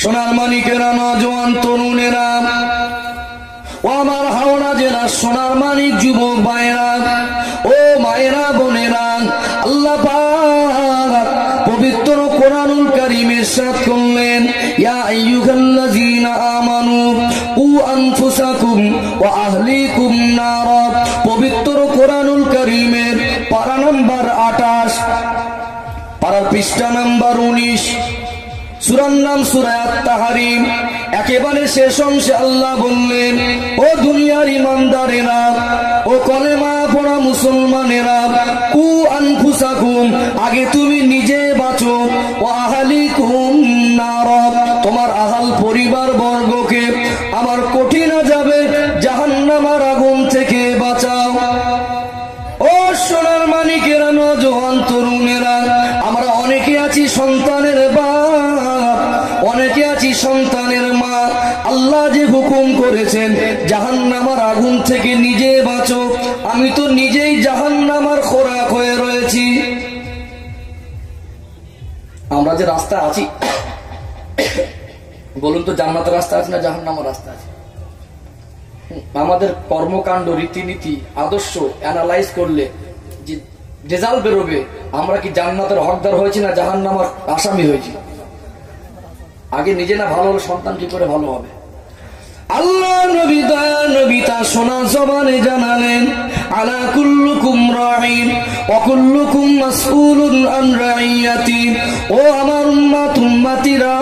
সোনার মানিকেরা, নওজোয়ান তরুণেরা, ও আমার হাওড়া জেলার সোনার মানিক যুবক ভাইরা, ও মায়েরা, বোনেরা, আল্লাহ পাক পবিত্র কোরআনুল কারীমে ইরশাদ করলেন, ইয়া আইয়ুহাল্লাযীনা আমানু কু আনফুসাকুম ওয়া আহলিকুম নারা। পবিত্র কোরআনুল কারীমের পারা নাম্বার 28, পারার পৃষ্ঠা নাম্বার 19, সূরার নাম সূরা আত-তাহরীম। একেবারে শেষ অংশে আল্লাহ বললেন, ও দুনিয়ার ইমানদারেরা, ও কলেমা পড়া মুসলমানেরা, কু আনফুসাকুম, আগে তুমি নিজে বাঁচো, ও আহলিকুম নার, তোমার আহাল পরিবার বর্গকে আমার কঠিন আযাবে জাহান্নামের আগুন থেকে বাঁচাও। ও সোনার মানিকেরা, নওজোয়ান তরুণেরা, আমরা অনেকে আছি সন্তানের বাপ, অনেকে আছি সন্তানের মা। আল্লাহ যে হুকুম করেছেন জাহান্নামের আগুন থেকে নিজে বাঁচো, আমি তো নিজেই জাহান্নামের খোরাক হয়ে রয়েছি। আমরা যে রাস্তা আছি, বলুন তো, জান্নাতের রাস্তা আছে না জাহান্নামের রাস্তা আছে? আমাদের কর্মকাণ্ড, রীতিনীতি, আদর্শ অ্যানালাইজ করলে যে রেজাল্ট বেরোবে, আমরা কি জান্নাতের হকদার হয়েছি না জাহান্নামের আসামি হয়েছি? আগে নিজে না ভালো হলে সন্তান কি করে ভালো হবে? আল্লাহ নবী তার সোনা জবানে জানালেন, আলা কুল্লুকুম রাঈন ওয়া কুল্লুকুম মাসউলুন আন রাইয়াতি। ও আমার উম্মতিরা,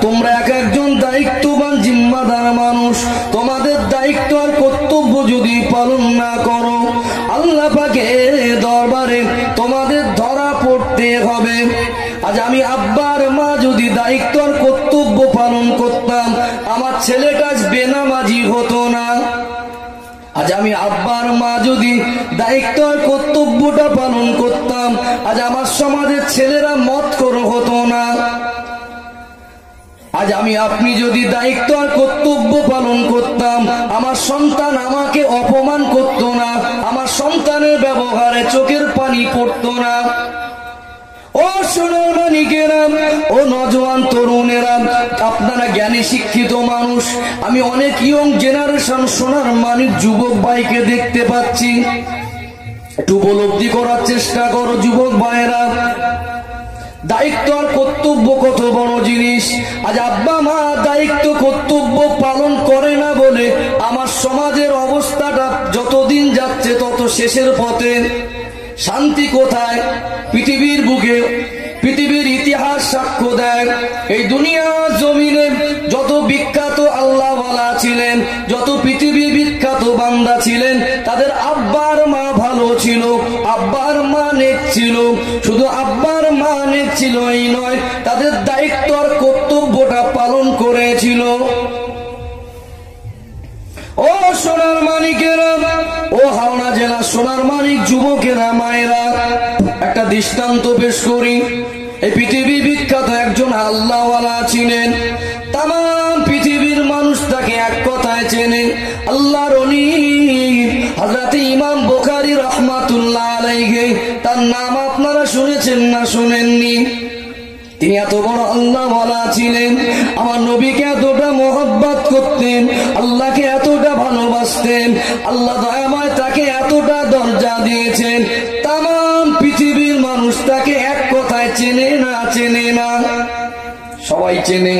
তোমরা এক একজন দায়িত্ববান জিম্মাদার মানুষ। তোমাদের দায়িত্ব আর কর্তব্য যদি পালন না করো, আল্লাহ পাকের দরবারে তোমাদের ধরা পড়তে হবে। আজ আমি আব্বার মা যদি দায়িত্ব আর কর্তব্য পালন করতাম, আমার ছেলেটা বেনামাজি হতো না। আজ আমি আব্বার মা যদি দায়িত্ব আর কর্তব্যটা পালন করতাম, আজ আমার সমাজের ছেলেরা মদখোর হতো না। আজ আমি আপনি যদি দায়িত্ব আর কর্তব্য পালন করতাম, আমার সন্তান আমাকে অপমান করত না, আমার সন্তানের ব্যবহারে চোখের পানি পড়তো না। ও সোনার মানিকেরা, ও নওজোয়ান তরুণেরা, আপনারা জ্ঞানী শিক্ষিত মানুষ। আমি অনেক ইয়ং জেনারেশন সোনার মানিক যুবক ভাইকে দেখতে পাচ্ছি। একটু উপলব্ধি করার চেষ্টা করো যুবক ভাইয়েরা, দায়িত্ব আর কর্তব্য কত বড় জিনিস। আজ আব্বা মা দায়িত্ব কর্তব্য পালন করে না বলে আমার সমাজের অবস্থাটা যতদিন যাচ্ছে তত শেষের পথে। শান্তি কোথায়? পৃথিবীর বুকে পৃথিবীর ইতিহাস সাক্ষ্য দেয়, এই দুনিয়া জমিনে যত বিখ্যাত আল্লাহওয়ালা ছিলেন, যত পৃথিবী বিখ্যাত বান্দা ছিলেন, তাদের আব্বার মা ভালো ছিল, আব্বার মা নেক ছিল। শুধু আব্বার মা নেক ছিল এই নয়, তাদের দায়িত্ব আর কর্তব্যটা পালন করেছিল। ও সোনার মানিকেরা, ও হাওড়া জেলা সোনার মানিক যুবকেরা, মায়েরা, একটা দৃষ্টান্ত পেশ করি। এই পৃথিবী বিখ্যাত একজন আল্লাহওয়ালা ছিলেন, তামাম পৃথিবীর মানুষ তাকে এক কথায় চেনে, আল্লাহর ওলি হযরত ইমাম বুখারী রাহমাতুল্লাহ আলাইহি। তার নাম আপনারা শুনেছেন না শুনেননি? তিনি এত বড় আল্লাহওয়ালা ছিলেন, আমার নবীকে এতটা মোহাব্বত করতেন, আল্লাহকে এতটা ভালোবাসতেন, আল্লাহ দয়াময় তাকে এতটা দরজা দিয়েছেন, তামাম পৃথিবীর মানুষ তাকে এক কথায় চেনে না? চেনে না? সবাই চেনে।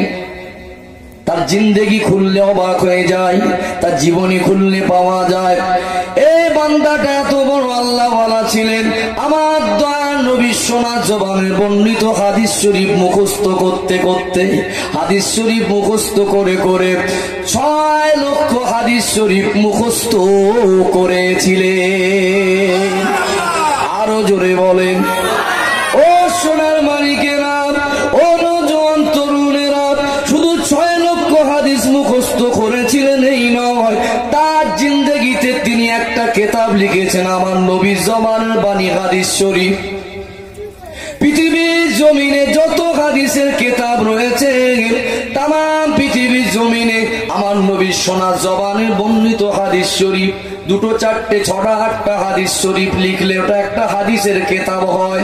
তার জিন্দেগি খুললে অবাক হয়ে যায়, তার জীবনী খুললে পাওয়া যায় এই বান্দাটা এত বড় আল্লাহওয়ালা ছিলেন। আমার দয়ার নবীর সোনা জবানের বর্ণিত হাদিস শরীফ মুখস্থ করতে করতে, হাদিস শরীফ মুখস্থ করে করে 6 লক্ষ হাদিস শরীফ মুখস্থ করেছিলেন। আরো জোরে বলেন। ও সোনার মালিকেরা, ও নওজোয়ান তরুণেরা, শুধু 6 লক্ষ হাদিস মুখস্থ করেছিলেন এই নয়, তার জিন্দেগিতে তিনি একটা কিতাব লিখেছেন, আমার নবীর জমানার বাণী হাদিস শরীফ। পৃথিবীর জমিনে যত হাদিসের কিতাব রয়েছে, তামাম পৃথিবীর জমিনে আমার নবীর সোনা জবানের বর্ণিত হাদিস শরীফ 2, 4, 6, 8টা হাদিস শরীফ লিখলে ওটা একটা হাদিসের কিতাব হয়।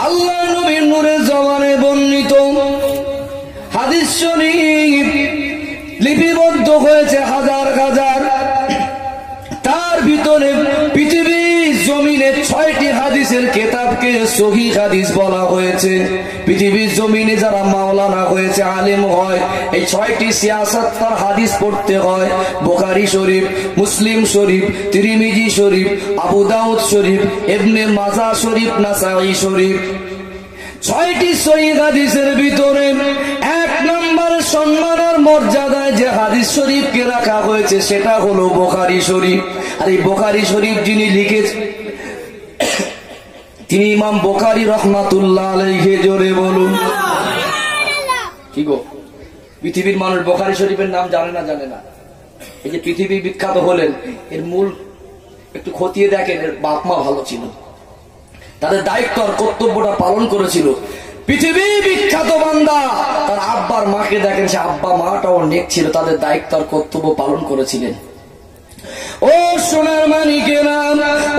আল্লাহ নবীর নূরের জবানে বর্ণিত হাদিস শরীফ লিপিবদ্ধ হয়েছে হাজার হাজার। তার ভিতরে পৃথিবীর জমিনে 6টি হাদিসের কিতাবকে সহিহ হাদিস বলা হয়েছে। পৃথিবীর জমিনে যারা মাওলানা হয়েছে, আলেম হয়, এই 6টি সিয়াসত তার হাদিস পড়তে হয়। বুখারী শরীফ, মুসলিম শরীফ, তিরমিজি শরীফ, আবু দাউদ শরীফ, ইবনে মাজাহ শরীফ, নাসাঈ শরীফ। 6টি সহিহ হাদিসের ভিতরে 1 নম্বর সম্মান আর মর্যাদায় যে হাদিস শরীফকে রাখা হয়েছে সেটা হলো বুখারী শরীফ। আর এই বুখারী শরীফ যিনি লিখেছেন তিনি ইমাম বুখারী রাহমাতুল্লাহ আলাইহি। জোরে বলুন কি গো, পৃথিবীর মানুষ বুখারী শরীফের নাম জানে না? জানে না। এই যে পৃথিবী বিখ্যাত হলেন, এর মূল একটু খতিয়ে দেখেন। এর বাপ মা ভালো ছিল, তাদের দায়িত্ব আর কর্তব্যটা পালন করেছিল। পৃথিবী বিখ্যাত বান্দা, তার আব্বার মাকে দেখেন, সে আব্বা মাটাও নেক ছিল, তাদের দায়িত্ব আর কর্তব্য পালন করেছিলেন। ও সোনার মানিকেরা,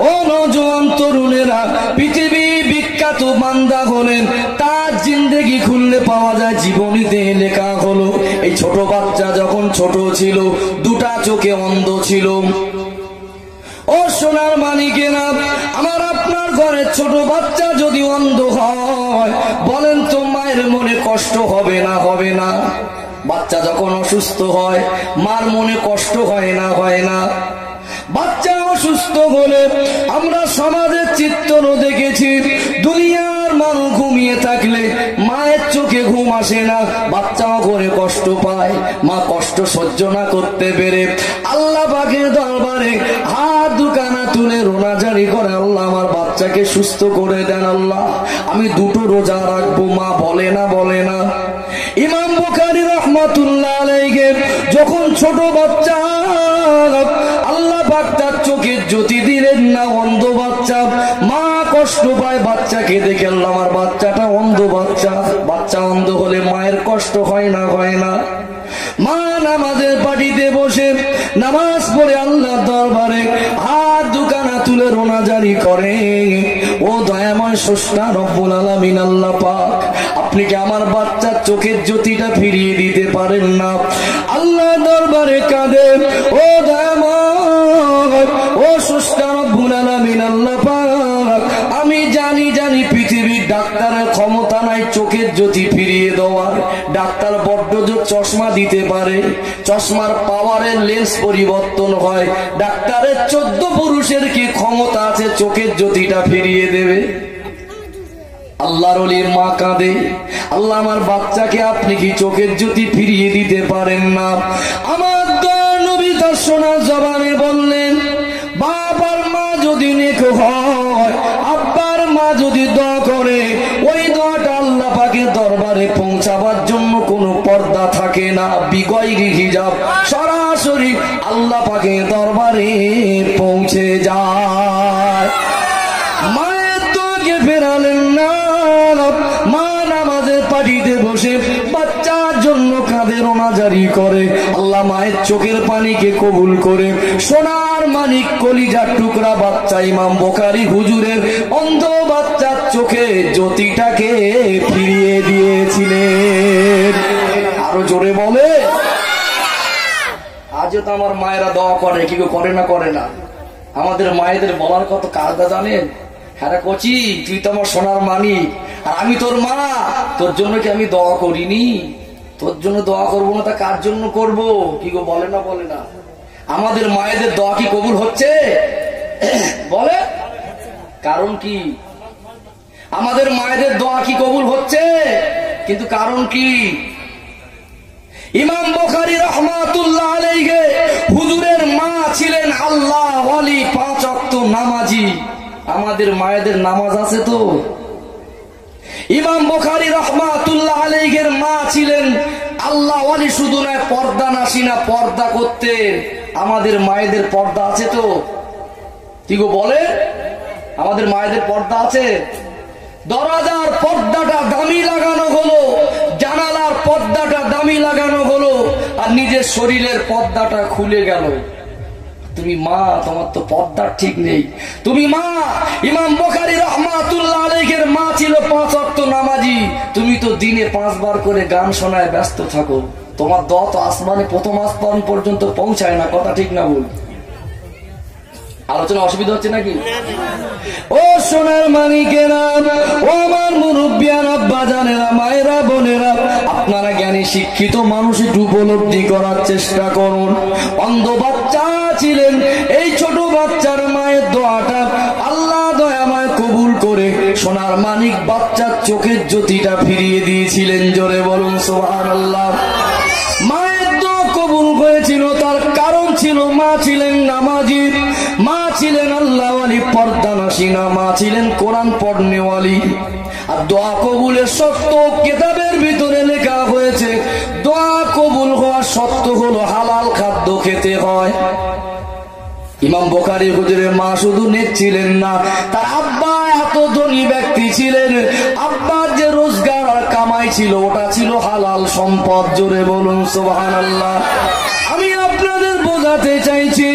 ও নওজোয়ান তরুণেরা, পৃথিবী বিখ্যাত বান্দা হলেন, তার জিন্দেগি খুললে পাওয়া যায় জীবনীতে লেখা হলো এই ছোট বাচ্চা যখন ছোট ছিল 2টা চোখে অন্ধ ছিল। ও সোনার মানিকেরা, আমার আপনার ঘরে ছোট বাচ্চা যদি অন্ধ হয়, বলেন তো মায়ের মনে কষ্ট হবে না? হবে না? বাচ্চা যখন অসুস্থ হয় মার মনে কষ্ট হয় না? হয় না? বাচ্চা অসুস্থ হলে আমরা সমাজের চিত্র দেখেছি, দুনিয়ার মানুষ ঘুমিয়ে থাকলে মায়ের চোখে ঘুম আসে না, বাচ্চাও করে কষ্ট পায়। মা কষ্ট সহ্য না করতে পেরে আল্লাহ পাকের দরবারে হাত দুখানা তুলে রোনাজারি করে, আল্লাহ আমার বাচ্চাকে সুস্থ করে দেন, আল্লাহ আমি 2টো রোজা রাখবো। মা বলে না? বলে না? ইমাম বুখারী রাহমাতুল্লাহ আলাইহি যখন ছোট বাচ্চা আল্লাহ পাক তার চোখের জ্যোতি দিলেন না, অন্ধ বাচ্চা, মা কষ্ট পায় বাচ্চাকে দেখে, আল্লাহ আমার বাচ্চাটা অন্ধ বাচ্চা। বাচ্চা অন্ধ হলে মায়ের কষ্ট হয় না? হয় না? মা নামাজের পাটিতে বসে নামাজ পড়ে আল্লাহর দরবারে হাত দুখানা তুলে রোনাজারি করে, ও দয়াময় স্রষ্টা রব্বুল আলামিন আল্লাহ পাক, আপনি কি আমার বাচ্চার চোখের জ্যোতিটা ফিরিয়ে দিতে পারেন না? আল্লাহ দরবারে কাঁদে, ও দয়াময়, ও স্রষ্টা রব্বুল আলামিন আল্লাহ পাক, আমি জানি পৃথিবীর ডাক্তারের ক্ষমতা নাই চোখের জ্যোতি ফিরিয়ে দেওয়ার। ডাক্তার বড্ড জোর চশমা দিতে পারে, চশমার পাওয়ারের লেন্স পরিবর্তন হয়। ডাক্তারের 14 পুরুষের কি ক্ষমতা আছে চোখের জ্যোতিটা ফিরিয়ে দেবে? আল্লাহর ওলির মা কাঁদে, আল্লাহ আমার বাচ্চাকে আপনি কি চোখের জ্যোতি ফিরিয়ে দিতে পারেন না? আমার দয়ার নবী তার সোনার জবানে বললেন, বাবার মা যদি নেক হয়, আব্বার মা যদি দোয়া করে, ওই দোয়াটা আল্লাহ পাকের দরবারে পৌঁছাবার জন্য কোনো পর্দা থাকে না, বিগয়রি হিজাব সরাসরি আল্লাহ পাকের দরবারে পৌঁছে যায়। মায়ের দোয়াকে ফেরালেন না, মা নামাজের পাটিতে বসে বাচ্চার জন্য কাঁদে, রোনাজারি করে, আল্লাহ মায়ের চোখের পানিকে কবুল করে সোনার মানিক কলিজার টুকরা বাচ্চা ইমাম বুখারী হুজুরের অন্ধ বাচ্চার চোখে জ্যোতিটাকে ফিরিয়ে দিয়েছিলেন। আরো জোরে বলে। আজও তো আমার মায়েরা দোয়া করে, কি করে না? করে না? আমাদের মায়েদের বলার কত কাজটা জানেন? হ্যাঁ কচি, তুই তো আমার সোনার মানিক, আর আমি তোর মা, তোর জন্য কি আমি দোয়া করিনি? তোর জন্য দোয়া করবো না তা কার জন্য করবো? কি গো, বলে না? বলে না? আমাদের মায়েদের দোয়া কি কবুল হচ্ছে? বলে। কারণ কি? আমাদের মায়েদের দোয়া কি কবুল হচ্ছে? কিন্তু কারণ কি? ইমাম বুখারী রাহমাতুল্লাহ আলাইহি হুজুরের মা ছিলেন আল্লাহ ওয়ালি, 5 ওয়াক্ত নামাজি। আমাদের মায়েদের নামাজ আছে তো? ইমাম বুখারী রাহমাতুল্লাহ আলাইহির মা ছিলেন আল্লাহ ওয়ালি, শুধু নয় পর্দা নাসিনা, পর্দা করতে। আমাদের মায়েদের পর্দা আছে তো? কি গো বলে? আমাদের মায়েদের পর্দা আছে? দরজার পর্দাটা দামি লাগানো হলো, জানালার পর্দাটা দামি লাগানো হলো, আর নিজের শরীরের পর্দাটা খুলে গেল। তুমি মা, তোমার তো পর্দার ঠিক নেই, তুমি মা। ইমাম বুখারী রাহমাতুল্লাহ আলাইহির মা ছিল 5 ওয়াক্ত নামাজি, তুমি তো দিনে 5 বার করে গান শোনায় ব্যস্ত থাকো, তোমার দোয়া তো আসমানে প্রথম আসমান পর্যন্ত পৌঁছায় না, কথা ঠিক না ভুল? আলোচনা অসুবিধা হচ্ছে নাকি? ও সোনার মানিকেরা, ও আমার মুরব্বিয়ান, আব্বা জানেরা, মায়েরা, বোনেরা, আপনারা জ্ঞানী শিক্ষিত মানুষ একটু উপলব্ধি করার চেষ্টা করুন। অন্ধ বাচ্চা ছিলেন, এই ছোট বাচ্চার মায়ের দোয়াটা আল্লাহ দয়াময় কবুল করে সোনার মানিক বাচ্চার চোখের জ্যোতিটা ফিরিয়ে দিয়েছিলেন। জোরে বলুন সুবহানাল্লাহ। মায়ের দোয়া কবুল হয়েছিল, তার কারণ ছিল মা ছিলেন নামাজি, মা ছিলেন আল্লাহওয়ালি, পর্দানাসীনা, মা ছিলেন কোরআন পড়নেওয়ালি। আর দোয়া কবুলের শর্ত কিতাবের ভিতরে লেখা হয়েছে, দোয়া কবুল হওয়ার শর্ত হলো হালাল খাদ্য খেতে হয়। ইমাম বুখারী হুজুরের মা শুধু নেক ছিলেন না, তার আব্বা এত ধনী ব্যক্তি ছিলেন, আব্বার যে রোজগার আর কামাই ছিল ওটা ছিল হালাল সম্পদ। জোরে বলুন সুবহানাল্লাহ। আমি আপনাদের বোঝাতে চাইছি,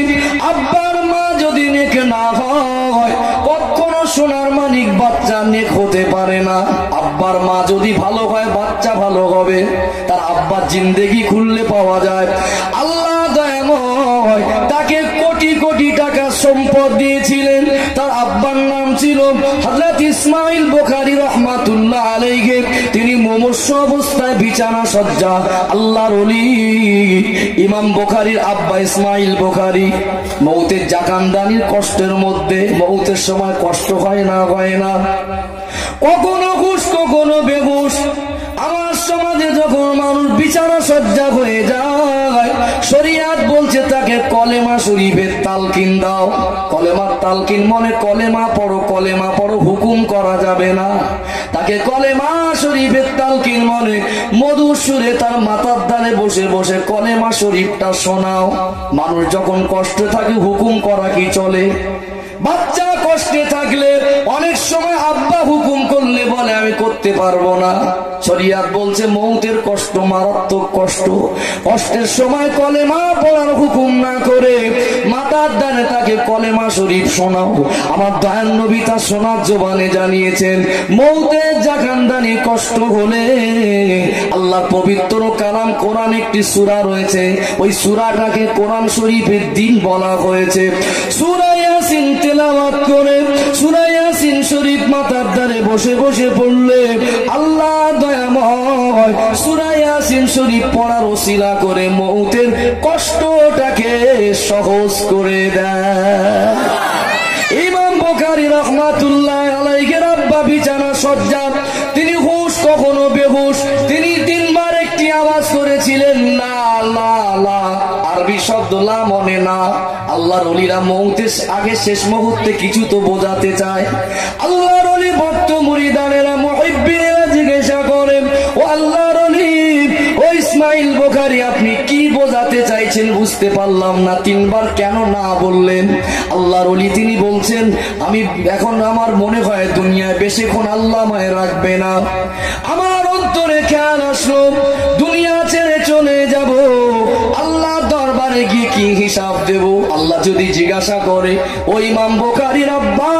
আব্বার মা যদি নেক না হয় কখনো সোনার মানিক বাচ্চা নেক হতে পারে না। আব্বার মা যদি ভালো হয় বাচ্চা ভালো হবে। তার আব্বার জিন্দেগি খুললে পাওয়া যায় আল্লাহ দয়াময় তাকে কোটি কোটি টাকা সম্পদ দিয়েছিলেন। তার আব্বার নাম ছিল হযরত ইসমাইল বুখারী রাহমাতুল্লাহ আলাইহি। তিনি মুমূর্ষু অবস্থায় বিছানা সজ্জা, আল্লাহর ওলি ইমাম বুখারীর আব্বা ইসমাইল বুখারী মৌতের জাকানদানির কষ্টের মধ্যে। মৌতের সময় কষ্ট হয় না? হয় না? কখনো হুশ কখনো বেহুশ। আমার সমাজে যখন মানুষ বিছানা সজ্জা হয়ে যায়, শরিয়াত বলছে তাকে কলেমা শরীফের তালকিন দাও। কলেমার তালকিন মনে কলেমা পড়ো, কলেমা পড়ো, হুকুম করা যাবে না। তাকে কলেমা শরীফের তালকিন মনে মধুর সুরে তার মাথার দ্বারে বসে বসে কলেমা শরীফটা শোনাও। মানুষ যখন কষ্ট থাকে হুকুম করা কি চলে? বাচ্চা কষ্টে থাকলে অনেক সময় আব্বা হুকুম করলে বলে আমি করতে পারবো না। শরিয়াত বলছে মৌতের কষ্ট মারাত্মক কষ্ট, কষ্টের সময় কলেমা পড়ার হুকুম না করে মাতার দ্বারে তাকে কলেমা শরীফ শোনাও। আমার দয়াল নবী তার সোনার জবানে জানিয়েছেন, মৌতের জাকানদানি কষ্ট হলে আল্লাহ পবিত্র কালাম কোরআন একটি সূরা রয়েছে, ওই সূরাটাকে কোরআন শরীফের দিন বলা হয়েছে। সূরা ইয়াসিন তেলাওয়াত করে সূরা ইয়াসিন শরীফ মাথার দ্বারে বসে বসে পড়লে আল্লাহ দয়াময় সূরা ইয়াসিন শরীফ পড়ার ওসিলা করে মৌতের কষ্টটাকে সহজ করে দেয়। ইমাম বুখারী রাহমাতুল্লাহ আলাইহির আব্বা বিছানা সজ্জা, তিনি হুশ কখনো বেহুশ। তিনি 3 বার একটি আওয়াজ করেছিলেন লা লা লা। আরবি শব্দ লা মনে না। আল্লাহর ওলিরা মৌতের আগে শেষ মুহূর্তে কিছু তো বোঝাতে চায়। আল্লাহর ওলি ভক্ত মুরিদানেরা মুহিব্বিনেরা জিজ্ঞাসা করেন, ও আল্লাহর ওলি, ও ইসমাইল বুখারী, আপনি কি বোঝাতে চাইছেন? বুঝতে পারলাম না, 3 বার কেন না বললেন? আল্লাহর ওলি তিনি বলছেন, আমি এখন আমার মনে হয় দুনিয়ায় বেশিক্ষণ আল্লাহ আমায় রাখবে না। আমার অন্তরে খেয়াল আসলো দুনিয়া ছেড়ে চলে যাব, আল্লাহ দরবারে গিয়ে কি হিসাব দেব? আল্লাহ যদি জিজ্ঞাসা করে, ও ইমাম বুখারীর আব্বা,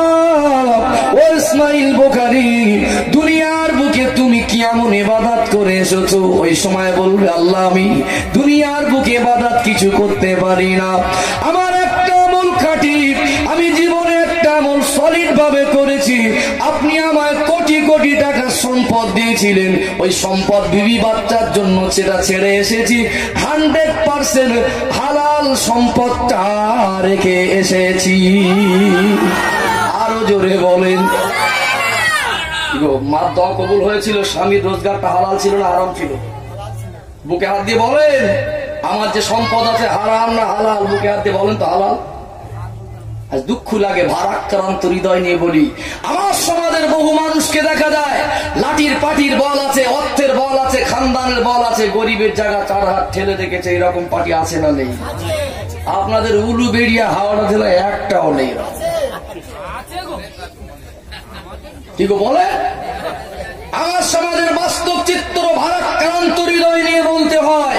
ও ইসমাইল বুখারী, দুনিয়ার বুকে তুমি কি এমন ইবাদত করে এসেছো? ওই সময় বলবে, আল্লাহ আমি দুনিয়ার বুকে ইবাদত কিছু করতে পারি না। আমার একটা আমল খাঁটি, আমি জীবনে একটা আমল সলিড ভাবে করেছি। আপনি আমায় কোটি কোটি টাকা সম্পদ দিয়েছিলেন, ওই সম্পদ বিবি বাচ্চার জন্য সেটা ছেড়ে এসেছি। 100% হালাল সম্পদটা রেখে এসেছি। আরো জোরে বলেন। মার দোয়া কবুল হয়েছিল, স্বামীর রোজগারটা হালাল ছিল না হারাম ছিল? বুকে হাত দিয়ে বলেন, আমার যে সম্পদ আছে হারাম না হালাল? বুকে হাত দিয়ে বলেন তো হালাল। আজ দুঃখ লাগে, ভারাক্রান্ত হৃদয় নিয়ে বলি, আমার সমাজের বহু মানুষকে দেখা যায় লাঠির পাটির বল আছে, অর্থের বল আছে, খানদানের বল আছে, গরিবের জায়গা 4 হাত ঠেলে রেখেছে। এরকম পার্টি আছে না নেই? আপনাদের উলুবেড়িয়া হাওড়া জেলায় একটাও নেই। কি গো বলে? আমার সমাজের বাস্তব চিত্র ভারাক্রান্ত হৃদয় নিয়ে বলতে হয়।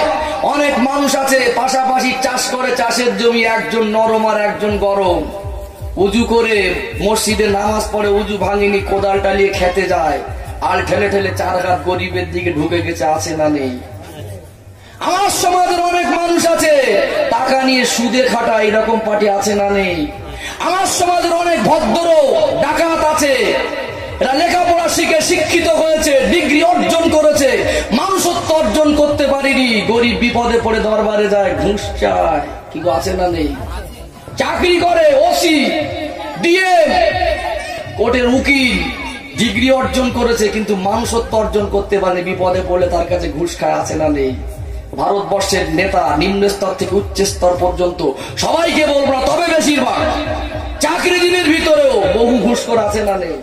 অনেক মানুষ আছে পাশাপাশি চাষ করে, চাষের চাষের জমি, একজন নরম আর একজন গরম। উজু করে মসজিদে নামাজ পড়ে, উজু ভাঙিনি, কোদাল টালিয়ে খেতে যায়, আর ঠেলে ঠেলে 4 হাত গরিবের দিকে ঢুকে গেছে, আছে না নেই? আমার সমাজের অনেক মানুষ আছে টাকা নিয়ে সুদে খাটা, এরকম পার্টি আছে না নেই? আমার সমাজের অনেক ভদ্র ডাকাত আছে, এরা লেখাপড়া শিখে শিক্ষিত হয়েছে, ডিগ্রি অর্জন করেছে, মানুষত্ব অর্জন করতে পারেনি, গরিব বিপদে পড়ে দরবারে যায়, ঘুষ চায়, কি আছে না নেই? চাকরি করে ওসি, ডিএম, কোর্টের উকিল, ডিগ্রি অর্জন করেছে, কিন্তু মানুষত্ব অর্জন করতে পারেনি, বিপদে পড়লে তার কাছে ঘুষ খায়, আছে না নেই? ভারতবর্ষের নেতা নিম্ন স্তর থেকে উচ্চ স্তর পর্যন্ত সবাইকে বলবো না, তবে বেশিরভাগ চাকরিজীবীর ভিতরেও বহু ঘুষখোর আছে না নেই?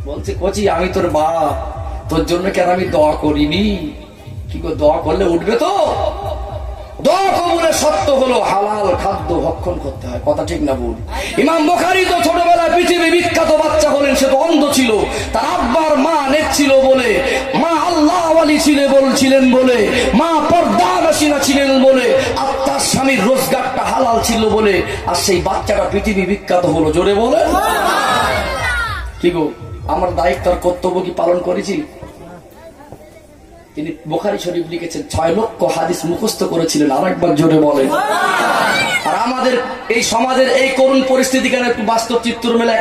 বলছে কচি আমি তোর বাপ, তোর জন্য কেন আমি দোয়া করিনি? কি করে দোয়া করলে উঠবে তো? দোয়া কবুলের শর্ত হলো হালাল খাদ্য ভক্ষণ করতে হয়, কথা ঠিক না ভুল? ইমাম বুখারী তো ছোটবেলায় পৃথিবী বিখ্যাত বাচ্চা হলেন, সে তো অন্ধ ছিল, তার আব্বার মা নেক ছিল বলে, মা আল্লাহ ওয়ালি ছিলেন বলে, মা পর্দানশীনা ছিলেন বলে, আর তার স্বামীর রোজগারটা হালাল ছিল বলে, আর সেই বাচ্চাটা পৃথিবী বিখ্যাত হলো, জোরে বলে। কি গো, আমার দায়িত্ব আর কর্তব্য কি পালন করেছি? তিনি বুখারী শরীফ লিখেছেন 6 লক্ষ হাদিস মুখস্থ করেছিলেন, আরেকবার জোরে বলেন। আর আমাদের এই সমাজের এই করুণ পরিস্থিতি কেন একটু বাস্তব চিত্র মেলা,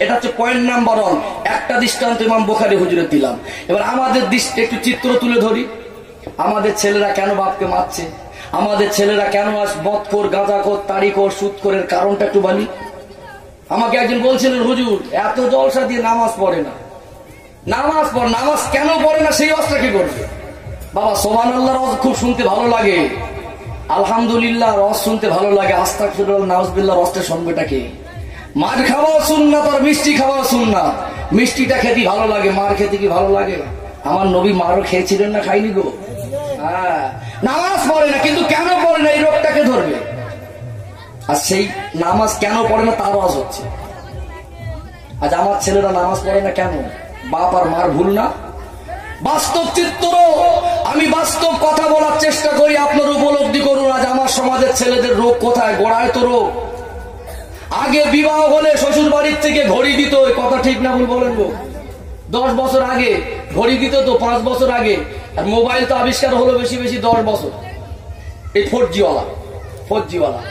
এটা হচ্ছে পয়েন্ট নাম্বার 1, একটা দৃষ্টান্ত ইমাম বুখারী হুজুরের দিলাম। এবার আমাদের একটু চিত্র তুলে ধরি। আমাদের ছেলেরা কেন বাপকে মারছে, আমাদের ছেলেরা কেন আজ মদখোর, গাঁজাখোর, তাড়িখোর, সুদখোরের কারণটা একটু বলি। আমাকে একজন বলছিলেন, হুজুর এত জলসা দিয়ে নামাজ পড়ে না, নামাজ কেন পড়ে না, সেই অবস্থা কি করবে? বাবা সুবহানাল্লাহ রস খুব শুনতে ভালো লাগে, আলহামদুলিল্লাহ রস শুনতে ভালো লাগে, আস্তাগফিরুল্লাহ নাউজুবিল্লাহ রসটা শুনবেটা কে? মার খাওয়াও সুন্নাত আর মিষ্টি খাওয়াও সুন্নাত। মিষ্টিটা খেতে ভালো লাগে, মার খেতে কি ভালো লাগে? আমার নবী মারও খেয়েছিলেন না, খাইনি গো? হ্যাঁ, নামাজ পড়ে না, কিন্তু কেন পড়ে না এই রোগটাকে ধরবে। আর সেই নামাজ কেন পড়ে না তার ওয়াজ হচ্ছে। আজ আমার ছেলেরা নামাজ পড়ে না কেন? বাপ আর মার ভুল না? বাস্তব চিত্র, আমি বাস্তব কথা বলার চেষ্টা করি, আপনার উপলব্ধি করুন। আজ আমার সমাজের ছেলেদের রোগ কোথায়? গোড়ায় তো রোগ। আগে বিবাহ হলে শ্বশুর বাড়ির থেকে ঘড়ি দিত, কথা ঠিক না ভুল বলেন গো? 10 বছর আগে ঘড়ি দিত তো, 5 বছর আগে। আর মোবাইল তো আবিষ্কার হলো বেশি 10 বছর, এই 4G ওয়ালা।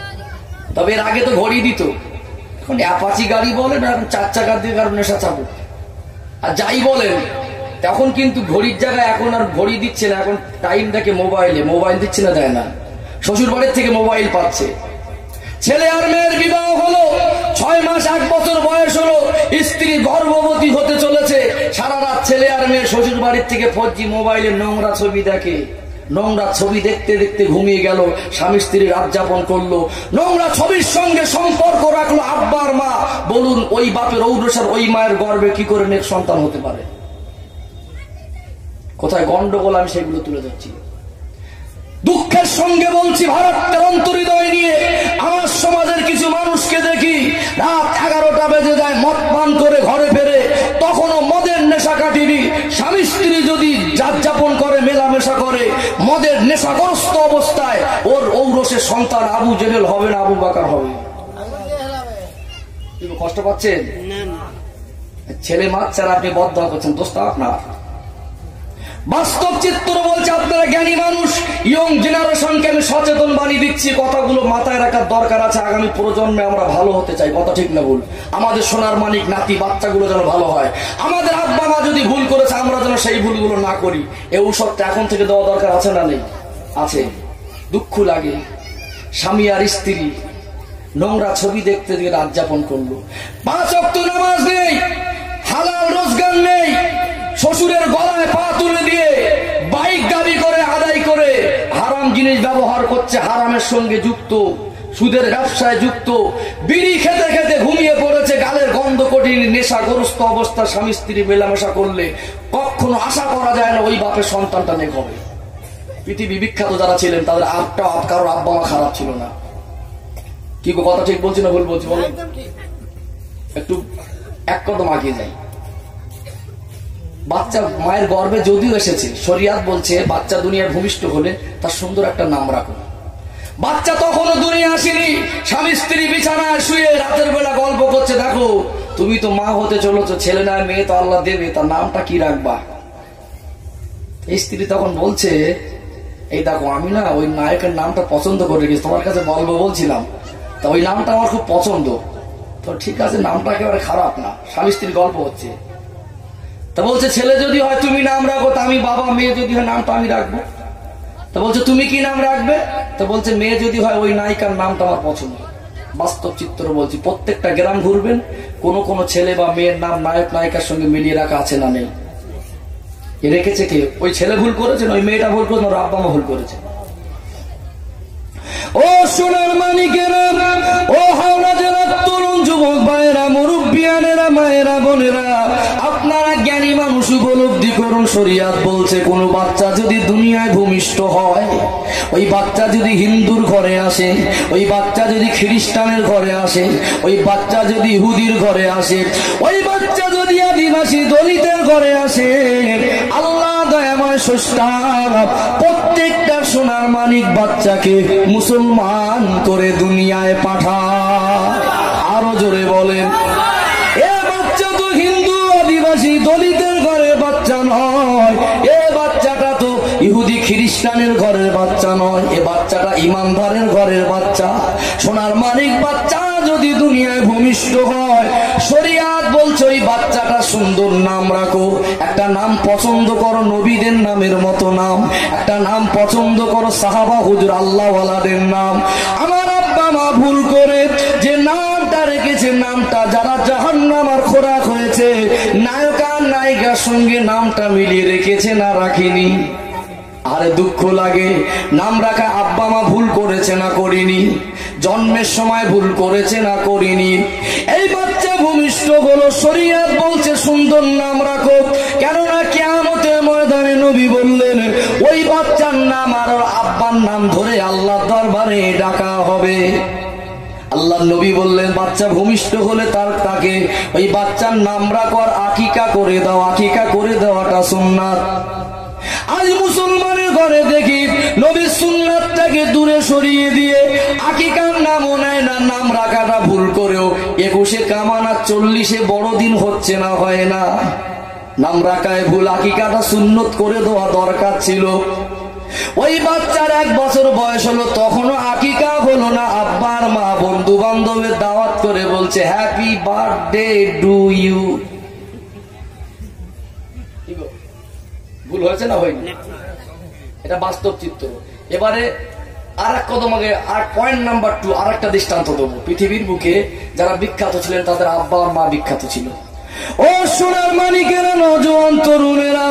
তবে এর আগে তো ঘড়ি দিত। এখন অ্যাপাচি গাড়ি বলেন, এখন 4 চাকার দিয়ে কারণ নেশা চাবো, আর যাই বলেন, তখন কিন্তু ঘড়ির জায়গায় এখন আর ঘড়ি দিচ্ছে না, এখন টাইম দেখে মোবাইল দিচ্ছে না, দেয় না, শ্বশুর বাড়ির থেকে মোবাইল পাচ্ছে। ছেলে আর মেয়ের বিবাহ হলো, 6 মাস 1 বছর বয়স হলো, স্ত্রী গর্ভবতী হতে চলেছে, সারা রাত ছেলে আর মেয়ে শ্বশুর বাড়ির থেকে 4G মোবাইলে নোংরা ছবি দেখে। নোংরা ছবি দেখতে দেখতে ঘুমিয়ে গেল, স্বামী স্ত্রী রাত যাপন করলো, নোংরা ছবির সঙ্গে সম্পর্ক রাখলো আব্বার মা। বলুন ওই বাপের ঔরসার ওই মায়ের গর্ভে কি করে নেক সন্তান হতে পারে? কোথায় গন্ডগোল, আমি সেগুলো তুলে ধরছি। দুঃখের সঙ্গে বলছি, ভারতের অন্তর্হৃদয় নিয়ে আমার সমাজের কিছু মানুষকে দেখি, রাত 11টা বেজে যায়, মদ পান করে ঘরে ফেরে, তখনও মদের নেশা কাটিনি। স্বামী স্ত্রী যদি রাত যাপন করে, মেলামেশা করে, মদের নেশাগ্রস্ত অবস্থায় ওর ঔরসের সন্তান আবু জেহেল হবে না, আবু বকর হবে। কষ্ট পাচ্ছেন? ছেলে মারছেন, আপনি বদদোয়া করছেন, দোস্ত আপনার। বাস্তব চিত্র বলছে, আপনারা জ্ঞানী মানুষ, ইয়ং জেনারেশনকে আমি সচেতন বাণী দিচ্ছি, কথাগুলো মাথায় রাখার দরকার আছে। আগামী প্রজন্মে আমরা ভালো হতে চাই, কথা ঠিক না ভুল? আমাদের সোনার মানিক নাতি বাচ্চাগুলো যেন ভালো হয়। আমাদের আব্বা মা যদি ভুল করেছে, আমরা যেন সেই ভুলগুলো না করি। এই ঔষধটা এখন থেকে দেওয়া দরকার আছে না নেই? আছে। দুঃখ লাগে, স্বামী আর স্ত্রী নোংরা ছবি দেখতে দিয়ে রাত যাপন করলো, 5 ওয়াক্ত নামাজ নেই, হালাল রোজগার নেই, শ্বশুরের গলায় পা তুলে দিয়ে বাইক গাড়ি করে আদায় করে হারাম জিনিস ব্যবহার করছে, হারামের সঙ্গে যুক্ত, সুদের ব্যবসায় যুক্ত, বিড়ি খেতে খেতে ঘুমিয়ে পড়েছে, গালের গন্ধ কঠিন, নেশাগ্রস্ত অবস্থা। স্বামী স্ত্রী মেলামেশা করলে কখনো আশা করা যায় না ওই বাপের সন্তানটা নেক হবে। পৃথিবী বিখ্যাত যারা ছিলেন তাদের কারোর আব্বা মা খারাপ ছিল না। কি কথা ঠিক বলছি না ভুল বলছি বলেন? একটু এক কদম আগিয়ে যাই। বাচ্চা মায়ের গর্ভে যদিও এসেছে, শরিয়াত বলছে বাচ্চা দুনিয়ার ভূমিষ্ঠ হলে তার সুন্দর একটা নাম রাখো। বাচ্চা তখনও দুনিয়া আসেনি, স্বামী স্ত্রী বিছানায় শুয়ে রাতের বেলা গল্প করছে, দেখো তুমি তো মা হতে চলেছো, ছেলে না মেয়ে তো আল্লাহ দেবে, তার নামটা কি রাখবা? স্ত্রী তখন বলছে, এই দেখো আমি না ওই নায়কের নামটা পছন্দ করে রেখেছি, তোমার কাছে বলবো বলছিলাম, তা ওই নামটা আমার খুব পছন্দ। তো ঠিক আছে, নামটা একেবারে খারাপ না। স্বামী স্ত্রীর গল্প হচ্ছে, তা বলছে ছেলে যদি হয় তুমি নাম রাখো, তা আমি বাবা, মেয়ে যদি হয় নামটা আমি রাখবো। তা বলছে তুমি কি নাম রাখবে? তা বলছে মেয়ে যদি হয় ওই নায়িকার নামটা আমার পছন্দ। বাস্তব চিত্র বলছি, প্রত্যেকটা গ্রাম ঘুরবেন, কোন কোন ছেলে বা মেয়ের নাম নায়ক নায়িকার সঙ্গে মিলিয়ে রাখা আছে না নেই? রেখেছে কে? ওই ছেলে ভুল করেছে, ওই মেয়েটা ভুল করেছে, ওর আব্বা মা ভুল করেছে। ও সোনার মানিকেরা, ও হাওড়া জেলার তরুণ যুবক ভাইয়েরা, মুরব্বিয়ানেরা, মায়েরা, বোনেরা, আপনারা জ্ঞানী মানুষ উপলব্ধি করুন, শরিয়াত বলছে কোন বাচ্চা যদি দুনিয়ায় ভূমিষ্ঠ হয়, ওই বাচ্চা যদি হিন্দুর ঘরে আসে, ওই বাচ্চা যদি খ্রিস্টানের ঘরে আসে, ওই বাচ্চা যদি ইহুদির ঘরে আসে, ওই বাচ্চা যদি আদিবাসী দলিতের ঘরে আসে, আল্লাহ দয়াময় স্রষ্টা প্রত্যেকটা সোনার মানিক বাচ্চাকে মুসলমান করে দুনিয়ায় পাঠায়। আরো জোরে বলেন, এ বাচ্চা তো হিন্দু আদিবাসী দলিতের ঘরের বাচ্চা নয়, এ বাচ্চাটা তো ইহুদি খ্রিস্টানের ঘরের বাচ্চা নয়, এ বাচ্চাটা ইমানদারের ঘরের বাচ্চা। সোনার মানিক বাচ্চা যদি দুনিয়ায় ভূমিষ্ঠ হয়, শরিয়াত বলছে ওই বাচ্চাটা সুন্দর নাম রাখো। একটা নাম পছন্দ করো নবীদের নামের মতো নাম, একটা নাম পছন্দ করো সাহাবা হুজুর আল্লাহওয়ালাদের নাম। আমার আব্বা মা ভুল করে যে নামটা রেখেছে, নামটা যারা জাহান্নামের খোরাক হয়েছে, নায়ক আর নায়িকার সঙ্গে নামটা মিলিয়ে রেখেছে না রাখিনি? আরে দুঃখ লাগে, নাম রাখা আব্বা মা ভুল করেছে না করিনি? জন্মের সময় ভুল করেছে না করিনি? এই বাচ্চা ভূমিষ্ঠ হলো, শরিয়াত বলছে সুন্দর নাম রাখো, কেননা কিয়ামতের ময়দানে নবী বললেন ওই বাচ্চার নাম আর ওর আব্বার নাম ধরে আল্লাহর দরবারে ডাকা হবে। আল্লাহ নবী বললেন বাচ্চা ভূমিষ্ঠ হলে তাকে ওই বাচ্চার নাম রাখো আর আকিকা করে দাও। আকিকা করে দেওয়াটা সুন্নাত। আজ মুসলমানের ঘরে দেখি নবীর সুন্নাতটাকে দূরে সরিয়ে দিয়ে আকিকার নামও নেয় না, নাম রাখাটা ভুল করেও 21-এ কামানা 40-এ বড়দিন হচ্ছে না, হয় না, নাম রাখায় ভুল। আকিকাটা সুন্নত করে দেওয়া দরকার ছিল। ওই বাচ্চার 1 বছর বয়স হলো, তখনও আকিকা হলো না। আব্বার মা বন্ধু বান্ধবের দাওয়াত করে বলছে হ্যাপি বার্থডে টু ইউ। ভুল হয়েছে না হয়নি? এটা বাস্তব চিত্র। এবারে আর এক কদম আগে, আর পয়েন্ট নাম্বার 2, আর একটা দৃষ্টান্ত দেবো। পৃথিবীর বুকে যারা বিখ্যাত ছিলেন তাদের আব্বা আর মা বিখ্যাত ছিল। ও সোনার মানিকেরা, নওজোয়ান তরুণেরা,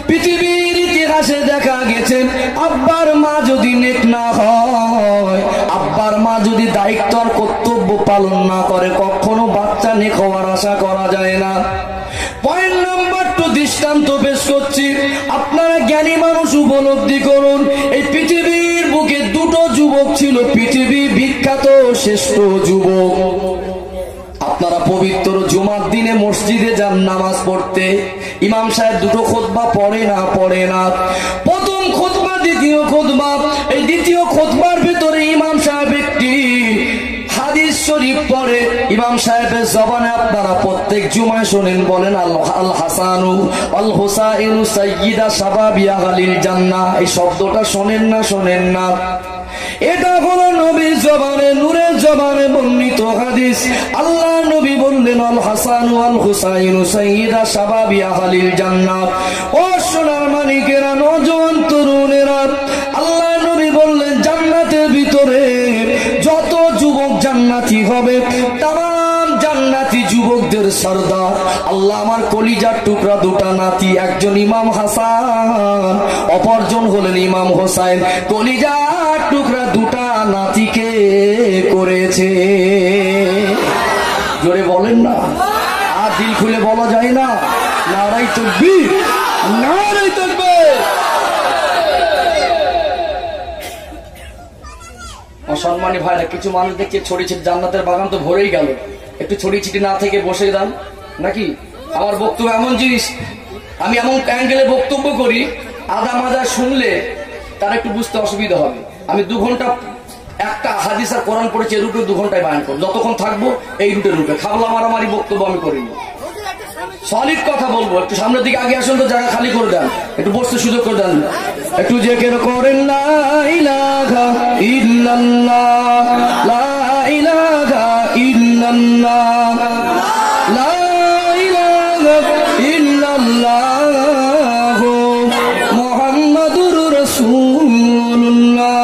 পৃথিবীর ইতিহাসে দেখা গেছে আব্বার মা যদি নেক না হয়, আব্বার মা যদি দায়িত্ব আর কর্তব্য পালন না করে, কখনো বাচ্চা নেক হওয়ার আশা করা যায় না। পয়েন্ট নাম্বার 2 দৃষ্টান্ত পেশ করছি, আপনারা জ্ঞানী মানুষ উপলব্ধি করুন। এই পৃথিবীর বুকে 2টো যুবক ছিল, পৃথিবী বিখ্যাত শ্রেষ্ঠ যুবক। আপনারা পবিত্র জুমার দিনে মসজিদে যান নামাজ পড়তে, ইমাম সাহেব 2টো খুতবা পড়ে না? প্রথম খুতবা, দ্বিতীয় খুতবা। এই দ্বিতীয় খুতবার ভিতরে ইমাম সাহেব একটি হাদিস শরীফ পড়ে। ইমাম সাহেবের জবানে আপনারা প্রত্যেক জুমায় শোনেন, বলেন আল হাসানু আল হুসাইনু সাইয়্যিদা শাবাবি আহলিল জান্নাহ। এই শব্দটা শোনেন না? এটা হলো নবীর জবানে, নূরের জবানে বর্ণিত হাদিস। আল্লাহ নবী বললেন আল হাসানু আল হুসাইনু সাইয়্যিদা শাবাবি আহলিল জান্নাহ। ও সোনার মানিকেরা, নওজোয়ান তরুণেরা, আল্লাহ নবী বললেন জান্নাতের ভিতরে যত যুবক জান্নাতি হবে, তাম জান্নাতি যুবকদের সরদার আল্লাহ আমার কলিজার টুকরা 2টা নাতি, একজন ইমাম হাসান, অপরজন হলেন ইমাম হোসাইন। কলিজার টুকরা 2টা নাতিকে করেছে। জোরে বলেন না, আর দিল খুলে বলা যায় না? নারাই তাকবীর, নারাই তাকবীর। অসম্মানী ভাইরা, কিছু মানুষ দেখছে ছড়িয়ে ছিটে, জান্নাতের বাগান তো ভরেই গেল, একটু ছড়িয়ে ছিটে না থেকে বসে যান নাকি? আমার বক্তব্য এমন জিনিস, আমি এমন অ্যাঙ্গেলে বক্তব্য করি, আদা মাজা শুনলে তার একটু বুঝতে অসুবিধা হবে। আমি 2 ঘন্টা একটা হাদিস আর কোরআন পড়েছে এই রুটে 2 ঘন্টায় বায়ান করব, যতক্ষণ থাকবো এই রুটের রূপে। খাবলা মারামারি বক্তব্য আমি করিনি, সলিড কথা বলবো। একটু সামনের দিকে আগে আসুন তো, জায়গা খালি করে দেন, একটু বসতে সুযোগ করে দেন। একটু জিকির করেন লা ইলাহা ইল্লাল্লাহ, লা ইলাহা ইল্লাল্লাহ, লা ইলাহা ইল্লাল্লাহ মুহাম্মাদুর রাসূলুল্লাহ।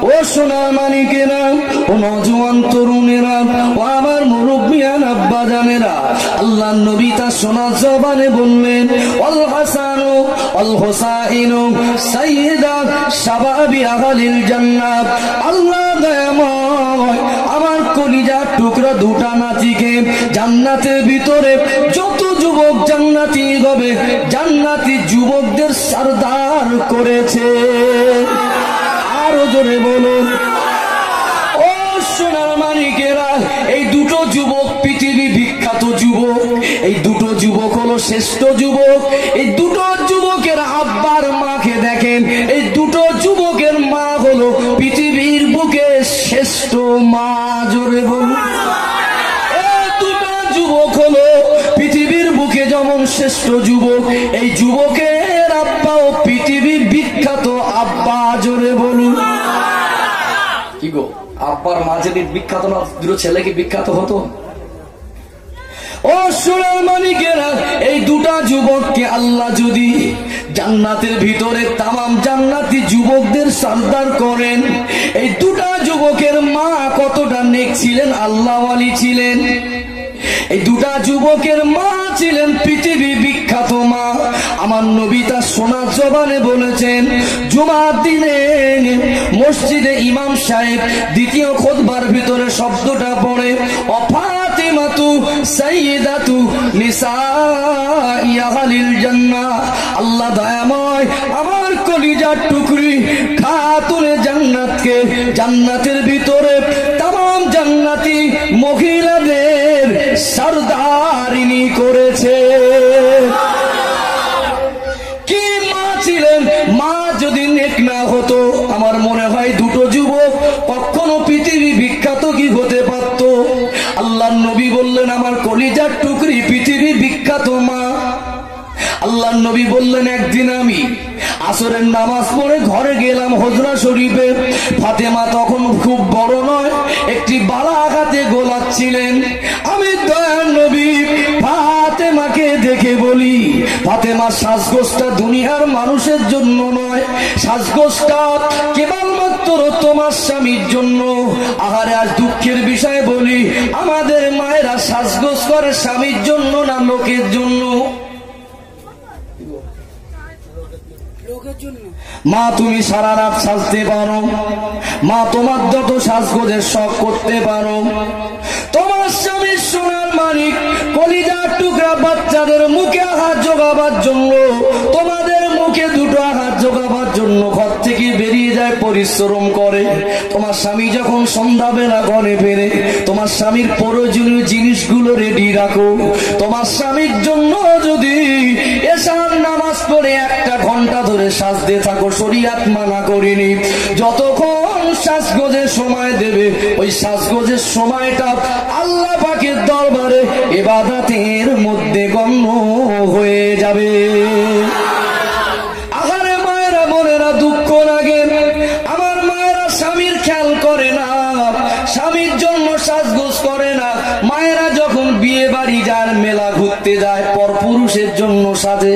ও সোনার মানিকেরা, ও নওজোয়ান তরুণেরা, ও আমার মুরব্বিয়ান আব্বা জানেরা, আল্লাহ নবী তার সোনার জবানে বললেন, আল হাসানু আল হুসাইনু সাইয়্যিদা শাবাবি আহলিল জান্নাত। আল্লাহ দয়াময় আমার কলিজার টুকরা দুটা নাতিকে জান্নাতের ভিতরে যত যুবক জান্নাতি হবে জান্নাতি যুবকদের সরদার করেছে। আরো জোরে বলুন। ও সোনার মানিকেরা, এই দুটো যুবক পৃথিবী বিখ্যাত যুবক, এই দুটো যুবক হলো শ্রেষ্ঠ যুবক। এই দুটো যুবকের আব্বার মাকে দেখেন, এই দুটো যুবকের মা হলো পৃথিবীর বুকে শ্রেষ্ঠ মা। জোরে বলুন। এই দুটো যুবক হলো পৃথিবীর বুকে যেমন শ্রেষ্ঠ যুবক, এই যুবকের আব্বাও পৃথিবীর বিখ্যাত আব্বা। জোরে বলুন। কি গো, আব্বার মা যদি বিখ্যাত না, দুটো ছেলে কি বিখ্যাত হতো? ও সোনার মানিকেরা, এই দুটা যুবককে আল্লাহ যদি জান্নাতের ভিতরে তামাম জান্নাতি যুবকদের সরদার করেন, এই দুটা যুবকের মা কতটা নেক ছিলেন, আল্লাহ ওয়ালি ছিলেন। এই দুটা যুবকের মা ছিলেন পৃথিবী বিখ্যাত মা। আমার নবী তার সোনার জবানে বলেছেন, জুমার দিনে মসজিদে ইমাম সাহেব দ্বিতীয় খুতবার ভিতরে শব্দটা পড়ে, ও ফাতিমাতু সাইয়্যিদাতু নিসাই আহলিল জান্নাহ। আল্লাহ দয়াময় আমার কলিজার টুকরি খাতুনে জান্নাতকে জান্নাতের ভিতরে তামাম জান্নাতি মহিলাদের সরদারিনী করেছে। কি মা ছিলেন! মা যদি নেক না হতো, আমার মনে হয় দুটো যুবক কখনো পৃথিবী বিখ্যাত কি হতে পারত। আল্লাহর নবী বললেন, আমার কলিজার টুকরি পৃথিবী বিখ্যাত মা। আল্লাহর নবী বললেন, একদিন আমি আসরের নামাজ পড়ে ঘরে গেলাম হুজরা শরীফে। ফাতেমা তখন খুব বড় নয়, একটি বালা আঘাতে গোলাচ্ছিলেন। আমি দয়ার নবী ফাতেমাকে দেখে বলি, ফাতেমা সাজগোজটা দুনিয়ার মানুষের জন্য নয়, সাজগোজটা কেবলমাত্র তোমার স্বামীর জন্য। আহারে, আজ দুঃখের বিষয় বলি, আমাদের মায়েরা সাজগোজ করে স্বামীর জন্য না লোকের জন্য? মা তুমি সারা রাত সাজতে পারো, মা তোমার যত সাজগোজের শখ করতে পারো, তোমার স্বামীর সোনার মানিক কলিজার টুকরা বাচ্চাদের মুখে আঘাত জোগাবার জন্য, তোমাদের মুখে দুটো আঘাত জোগাবার জন্য ঘর থেকে বেরিয়ে যায়, পরিশ্রম করে। তোমার স্বামী যখন সন্ধ্যাবেলা ঘরে ফেরে, তোমার স্বামীর প্রয়োজনীয় জিনিসগুলো রেডি রাখো। তোমার স্বামীর জন্য যদি এশার নামাজ পড়ে 1 ঘন্টা ধরে সাজতে থাকো, শরীয়ত মানা করেনি। যতক্ষণ সাজগোজের সময় দেবে, ওই সাজগোজের সময়টা আল্লাহ পাকের দরবারে ইবাদতের মধ্যে গণ্য হয়ে যাবে। আহারে মায়েরা বোনেরা, দুঃখ লাগে, আমার মায়েরা স্বামীর খেয়াল করে না, স্বামীর জন্য সাজগোজ করে না। মায়েরা যখন বিয়ে বাড়ি যায়, মেলা ঘুরতে যায়, পরপুরুষের জন্য সাজে।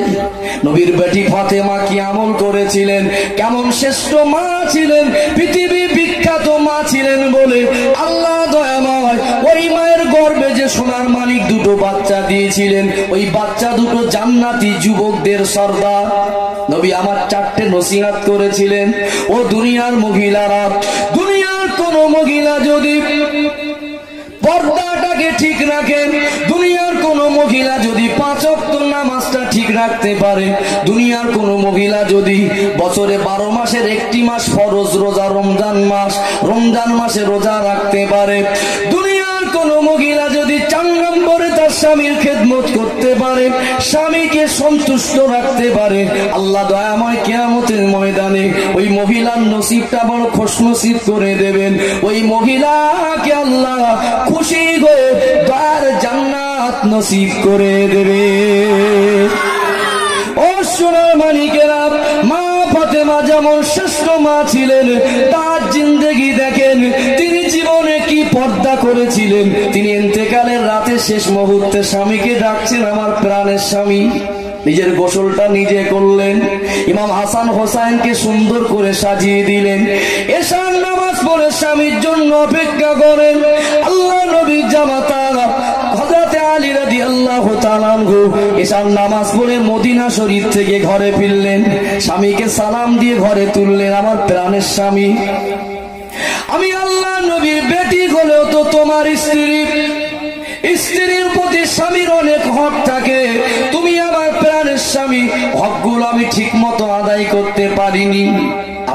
নবীর বেটি ফাতেমা কি আমল করেছিলেন, কেমন শ্রেষ্ঠ মা ছিলেন, পৃথিবী বিখ্যাত মা ছিলেন বলে আল্লাহ দয়াময় ওই মায়ের গর্ভে যে সোনার মানিক দুটো বাচ্চা দিয়েছিলেন, ওই বাচ্চা দুটো জান্নাতি যুবকদের সরদার। নবী আমার 4টে নসিহত করেছিলেন, ও দুনিয়ার মহিলারা, দুনিয়ার কোন মহিলা যদি পর্দাটাকে ঠিক রাখেন, দুনিয়ার কোন মহিলা যদি 5 ওয়াক্ত নামাজটা ঠিক রাখতে পারে, দুনিয়ার কোন মহিলা যদি বছরে 12 মাসের একটি মাস ফরজ রোজা, রমজান মাসে রোজা রাখতে পারে, দুনিয়ার কোন মহিলা যদি 4 নম্বরে তার স্বামীর খেদমত করতে পারে, স্বামীকে সন্তুষ্ট রাখতে পারে, আল্লাহ দয়াময় কিয়ামতের ময়দানে ওই মহিলার নসিবটা বড় খুশনসিব করে দেবেন। ওই মহিলাকে আল্লাহ খুশি হয়ে দয়ার জান্নাত নসিব করে দেবে। ও সোনার মানিকেরা, মা ফাতেমা যেমন শ্রেষ্ঠ মা ছিলেন, তার জিন্দেগি দেখেন, তিনি জীবনে কি পর্দা করেছিলেন। তিনি ইন্তেকালের রাতে শেষ মুহূর্তে স্বামীকে ডাকছেন, আমার প্রাণের স্বামী। নিজের গোসলটা নিজে করলেন, ইমাম হাসান হোসাইনকে সুন্দর করে সাজিয়ে দিলেন, এশার নামাজ পড়ে স্বামীর জন্য অপেক্ষা করেন। আল্লাহ নবীর জামাতা হযরত আলী রাদিয়াল্লাহু তাআলা আনহু এশার নামাজ পড়ে মদিনা শরীফ থেকে ঘরে ফিরলেন, স্বামীকে সালাম দিয়ে ঘরে তুললেন। আমার প্রাণের স্বামী, আমি আল্লাহ নবীর বেটি হলেও তো তোমার স্ত্রী, স্ত্রীর প্রতি স্বামীর অনেক হক থাকে, তুমি আমার প্রাণের স্বামী, হকগুলো আমি ঠিক মতো আদায় করতে পারিনি।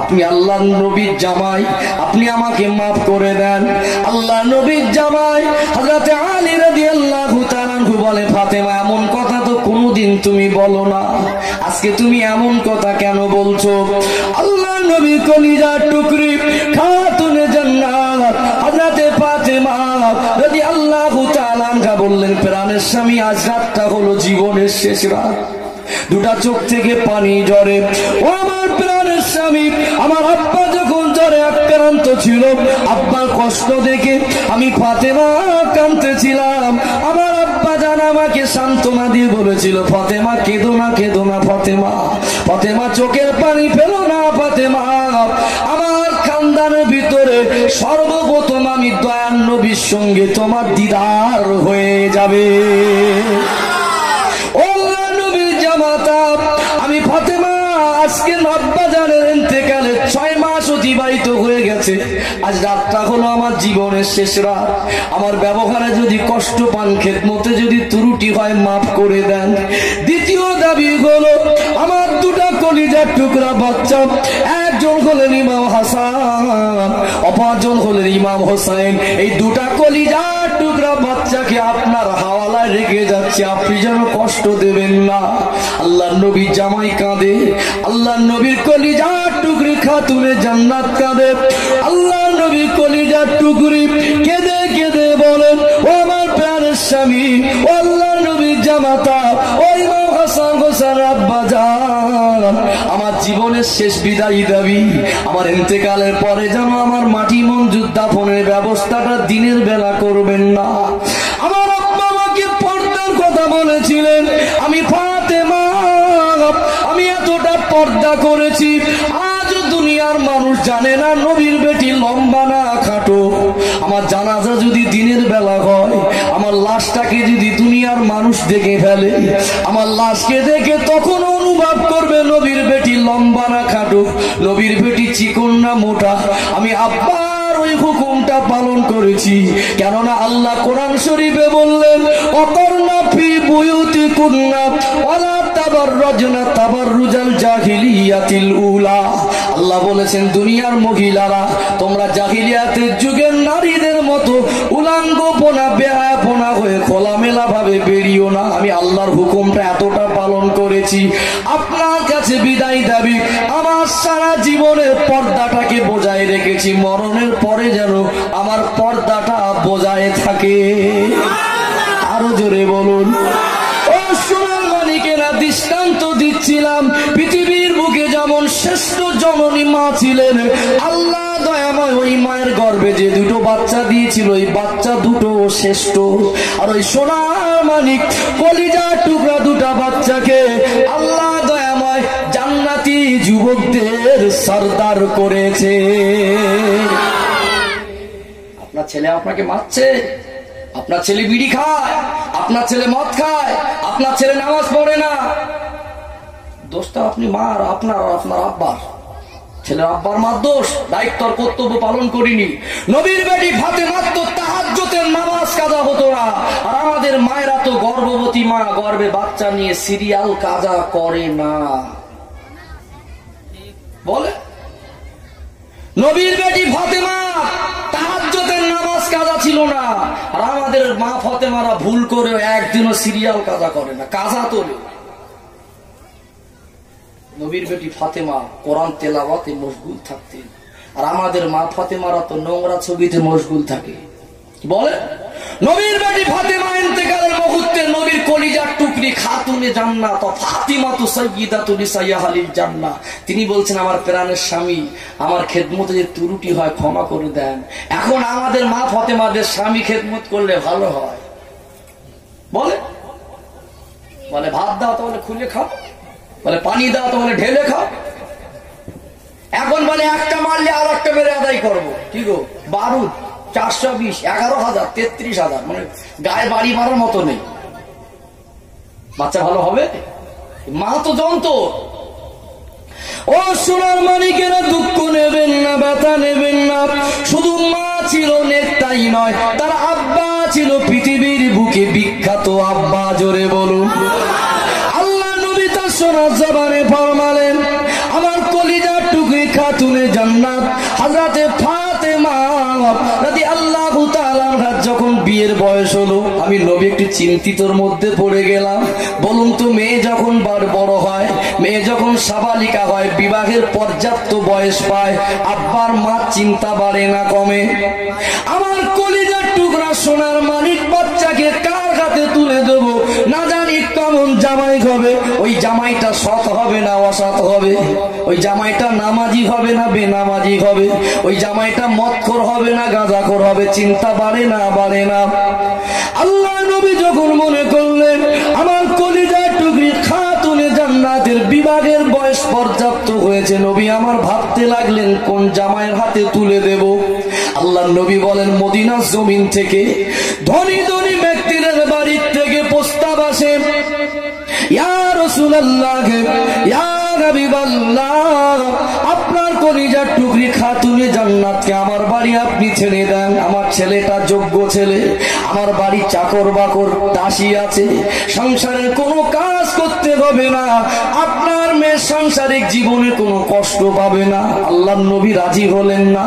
আপনি আল্লাহ নবীর জামাই, আপনি আমাকে মাফ করে দেন। আল্লাহ নবীর জামাই হযরত আলী রাদিয়াল্লাহু তাআলা বলে, ফাতেমা এমন কথা তো কোনোদিন তুমি বলো না, আজকে তুমি এমন কথা কেন বলছো? আল্লাহ নবী কলিজার টুকরি খাতুনে জান্নাত হযরত ফাতেমা রাদিয়াল্লাহু তাআলা বললেন, প্রাণের স্বামী, আজ রাতটা হলো জীবনের শেষ রাত। দুটা চোখ থেকে পানি ঝরে। ও আমার প্রাণের স্বামী, আমার আব্বা যখন জ্বরে আক্রান্ত ছিল, আব্বার কষ্ট দেখে আমি ফাতেমা কাঁদতেছিলাম। আমার আব্বা জান আমাকে সান্ত্বনা দিয়ে বলেছিল, ফাতেমা কেঁদো না, কেঁদো না ফাতেমা, ফাতেমা চোখের পানি ফেলো না ফাতেমা। আমার খানদানের ভিতরে সর্বপ্রথম আমি দয়ার নবীর সঙ্গে তোমার দিদার হয়ে যাবে। আমি ফাতেমা, আজকে আব্বা জানের ইন্তেকালে 6 মাস অতিবাহিত হয়ে গেছে, আজ রাতটা হলো আমার জীবনের শেষ রাত। আমার ব্যবহারে যদি কষ্ট পান, খেদমতে যদি ত্রুটি হয়, মাফ করে দেন। দ্বিতীয় দাবি হলো, আমার দুটা কলিজার টুকরা বাচ্চা, একজন হলেন ইমাম হাসান, অপরজন হলেন ইমাম হোসেন। এই দুটা কলিজার টুকরা বাচ্চাকে আপনার হাওয়ালায় রেখে যাচ্ছে, আপনি যেন কষ্ট দেবেন না। আল্লাহ নবী জামাই কাঁদে, আল্লাহ নবীর কলিজার টুকরি খাতুনে জান্নাত কাঁদে। আল্লাহ নবী কলিজার টুকরি কেঁদে কেঁদে বলেন, ও আমার প্রাণের স্বামী, ও আল্লাহ নবীর জামাতা, ও ইমাম হাসান হোসেন আব্বা জান, আমার জীবনের শেষ বিদায়ী দাবি, আমার ইন্তেকালের পরে যেন আমার মাটি মঞ্জুর দাফনের ব্যবস্থাটা দিনের বেলা করবেন না। আমার আব্বা আমাকে পর্দার কথা বলেছিলেন, আমি ফাতেমা, আমি এতটা পর্দা করেছি, আজ দুনিয়ার মানুষ জানে না নবীর বেটি লম্বা না খাটো। আমার জানাজা যদি দিনের বেলা হয়, আমার লাশটাকে যদি দুনিয়ার মানুষ দেখে ফেলে, আমার লাশকে দেখে তখন অনুভব করবে নবীর বেটি লম্বা না খাটো, নবীর বেটি চিকন না মোটা। আমি আব্বার ওই হুকুমটা পালন করেছি, কেননা আল্লাহ কোরআন শরীফে বললেন, অকর্ণা ফি বুয়ুতিকুন্না ওয়ালা তাবাররাজনা তাবাররুজাল জাহিলিয়াতিল উলা। আল্লাহ বলেছেন, দুনিয়ার মহিলারা, তোমরা জাহিলিয়াতের যুগের নারীদের মতো উলাঙ্গপনা বেহায়াপনা হয়ে খোলামেলা ভাবে বেরিও না। আমি আল্লাহর হুকুমটা এতটা পালন করেছি। আপনার কাছে বিদায় দাবি, আমার সারা জীবনের পর্দাটাকে বজায় রেখেছি, মরণের পরে যেন আমার পর্দাটা বজায় থাকে। আরো জোরে বলুন। ও সোনার মানিকেরা, দৃষ্টান্ত দিচ্ছিলাম, পৃথিবীর বুকে যেমন শ্রেষ্ঠ জননী মা ছিলেন, আল্লাহ দয়াময় ওই মায়ের গর্ভে যে দুটো বাচ্চা দিয়েছিল, ওই বাচ্চা দুটো শ্রেষ্ঠ। আর ওই সোনার মানিক কলিজার টুকরা দুটা বাচ্চাকে আল্লাহ দয়াময় জান্নাতি যুবকদের সরদার করেছে। আপনার ছেলে আপনাকে মারছে, আপনার ছেলে বিড়ি খায়, আপনার ছেলে মদ খায়, আপনার ছেলে নামাজ পড়ে না, দোষটা আপনি মার, আপনার আব্বার, ছেলের আব্বার মার দোষ, দায়িত্ব কর্তব্য পালন করিনি। নবীর বেটি ফাতেমা তো তাহাজ্জুদের নামাজ কাজা হতো না, আর আমাদের মায়েরা তো গর্ভবতী মা, গর্ভে বাচ্চা নিয়ে সিরিয়াল কাজা করে না। বলে নবীর বেটি ফাতেমা তাহাজ্জুদের নামাজ কাজা ছিল না, আর আমাদের মা ফাতেমারা ভুল করে একদিনও সিরিয়াল কাজা করে না, কাজা তোলে। নবীর বেটি ফাতেমা কোরআন তেলাওয়াতে মশগুল থাকতেন, আর আমাদের মা ফাতেমারা তো নোংরা ছবিতে মশগুল থাকে। বলে নবীর বেটি ফাতেমা ইন্তেকালের মুহূর্তে নবীর কলিজার টুকরি খাতুনে জান্নাত ফাতিমাতু সাইয়্যিদাতু নিসাইয়া আহলিল জান্নাহ, তিনি বলছেন আমার প্রাণের স্বামী, আমার খেদমতে যে ত্রুটি হয় ক্ষমা করে দেন। এখন আমাদের মা ফাতেমাদের স্বামী খেদমত করলে ভালো হয়। বলে বলে ভাত দাও তো বলে খুলে খাও, বলে পানি দাও তো বলে ঢেলে খাও। এখন বলে একটা মারলে আর একটা বেড়ে আদায় করবো, কি গো বারুদ 420, 11,000, 33,000, মানে গায়ে বাড়ি মারার মতো নেই। বাচ্চা ভালো হবে? মা তো যন্ত্র। ও সোনার মানিকেরা, দুঃখ নেবেন না, ব্যথা নেবেন না। শুধু মা ছিল নেকটাই নয়, তার আব্বা ছিল পৃথিবীর বুকে বিখ্যাত আব্বা। জোরে বলুন আল্লাহ নবী তার সোনার জবানে ফরমালেন, আমার কলিজার টুকরি খাতুনে জান্নাত হযরতে ফাতেমা রাদিয়াল্লাহু তাআলা যখন বিয়ের বয়স হলো, আমি নবী একটু চিন্তিতর মধ্যে পড়ে গেলাম। বলুন তো, মেয়ে যখন বড় হয়, মেয়ে যখন সাবালিকা হয়, বিবাহের পর্যাপ্ত বয়স পায়, আব্বার মা চিন্তা বাড়ে না কমে? আমার কলিজার টুকরা সোনার মানিক বাচ্চাকে কার হাতে তুলে দেবো, না জানি কেমন জামাই হবে। ওই জামাইটা সৎ হবে না অসৎ হবে, ওই জামাইটা নামাজি হবে না বেনামাজি হবে, ওই জামাইটা মদখোর হবে না গাঁজাখোর হবে, চিন্তা বাড়ে না বাড়ে না? আল্লাহ নবী যখন মনে করলেন আমার কলিজার টুকরি খাতুনে জান্নাতের বিবাহের বয়স পর্যাপ্ত হয়েছে, নবী আমার ভাবতে লাগলেন কোন জামাইয়ের হাতে তুলে দেব। আল্লাহ নবী বলেন, মদিনার জমিন থেকে ধনী ধনী ব্যক্তিদের বাড়ির থেকে প্রস্তাব আসে, ইয়া রাসূলুল্লাহ, ইয়া হাবিবাল্লাহ, আপনার কলিজার টুকরি খাতুনে জান্নাতকে আমার বাড়ি আপনি ছেড়ে দেন। আমার ছেলেটা যোগ্য ছেলে, আমার বাড়ি চাকর বাকর দাসী আছে, সংসারের কোনো কাজ করতে হবে না, আপনার মেয়ে সাংসারিক জীবনে কোনো কষ্ট পাবে না। আল্লাহ নবী রাজি হলেন না।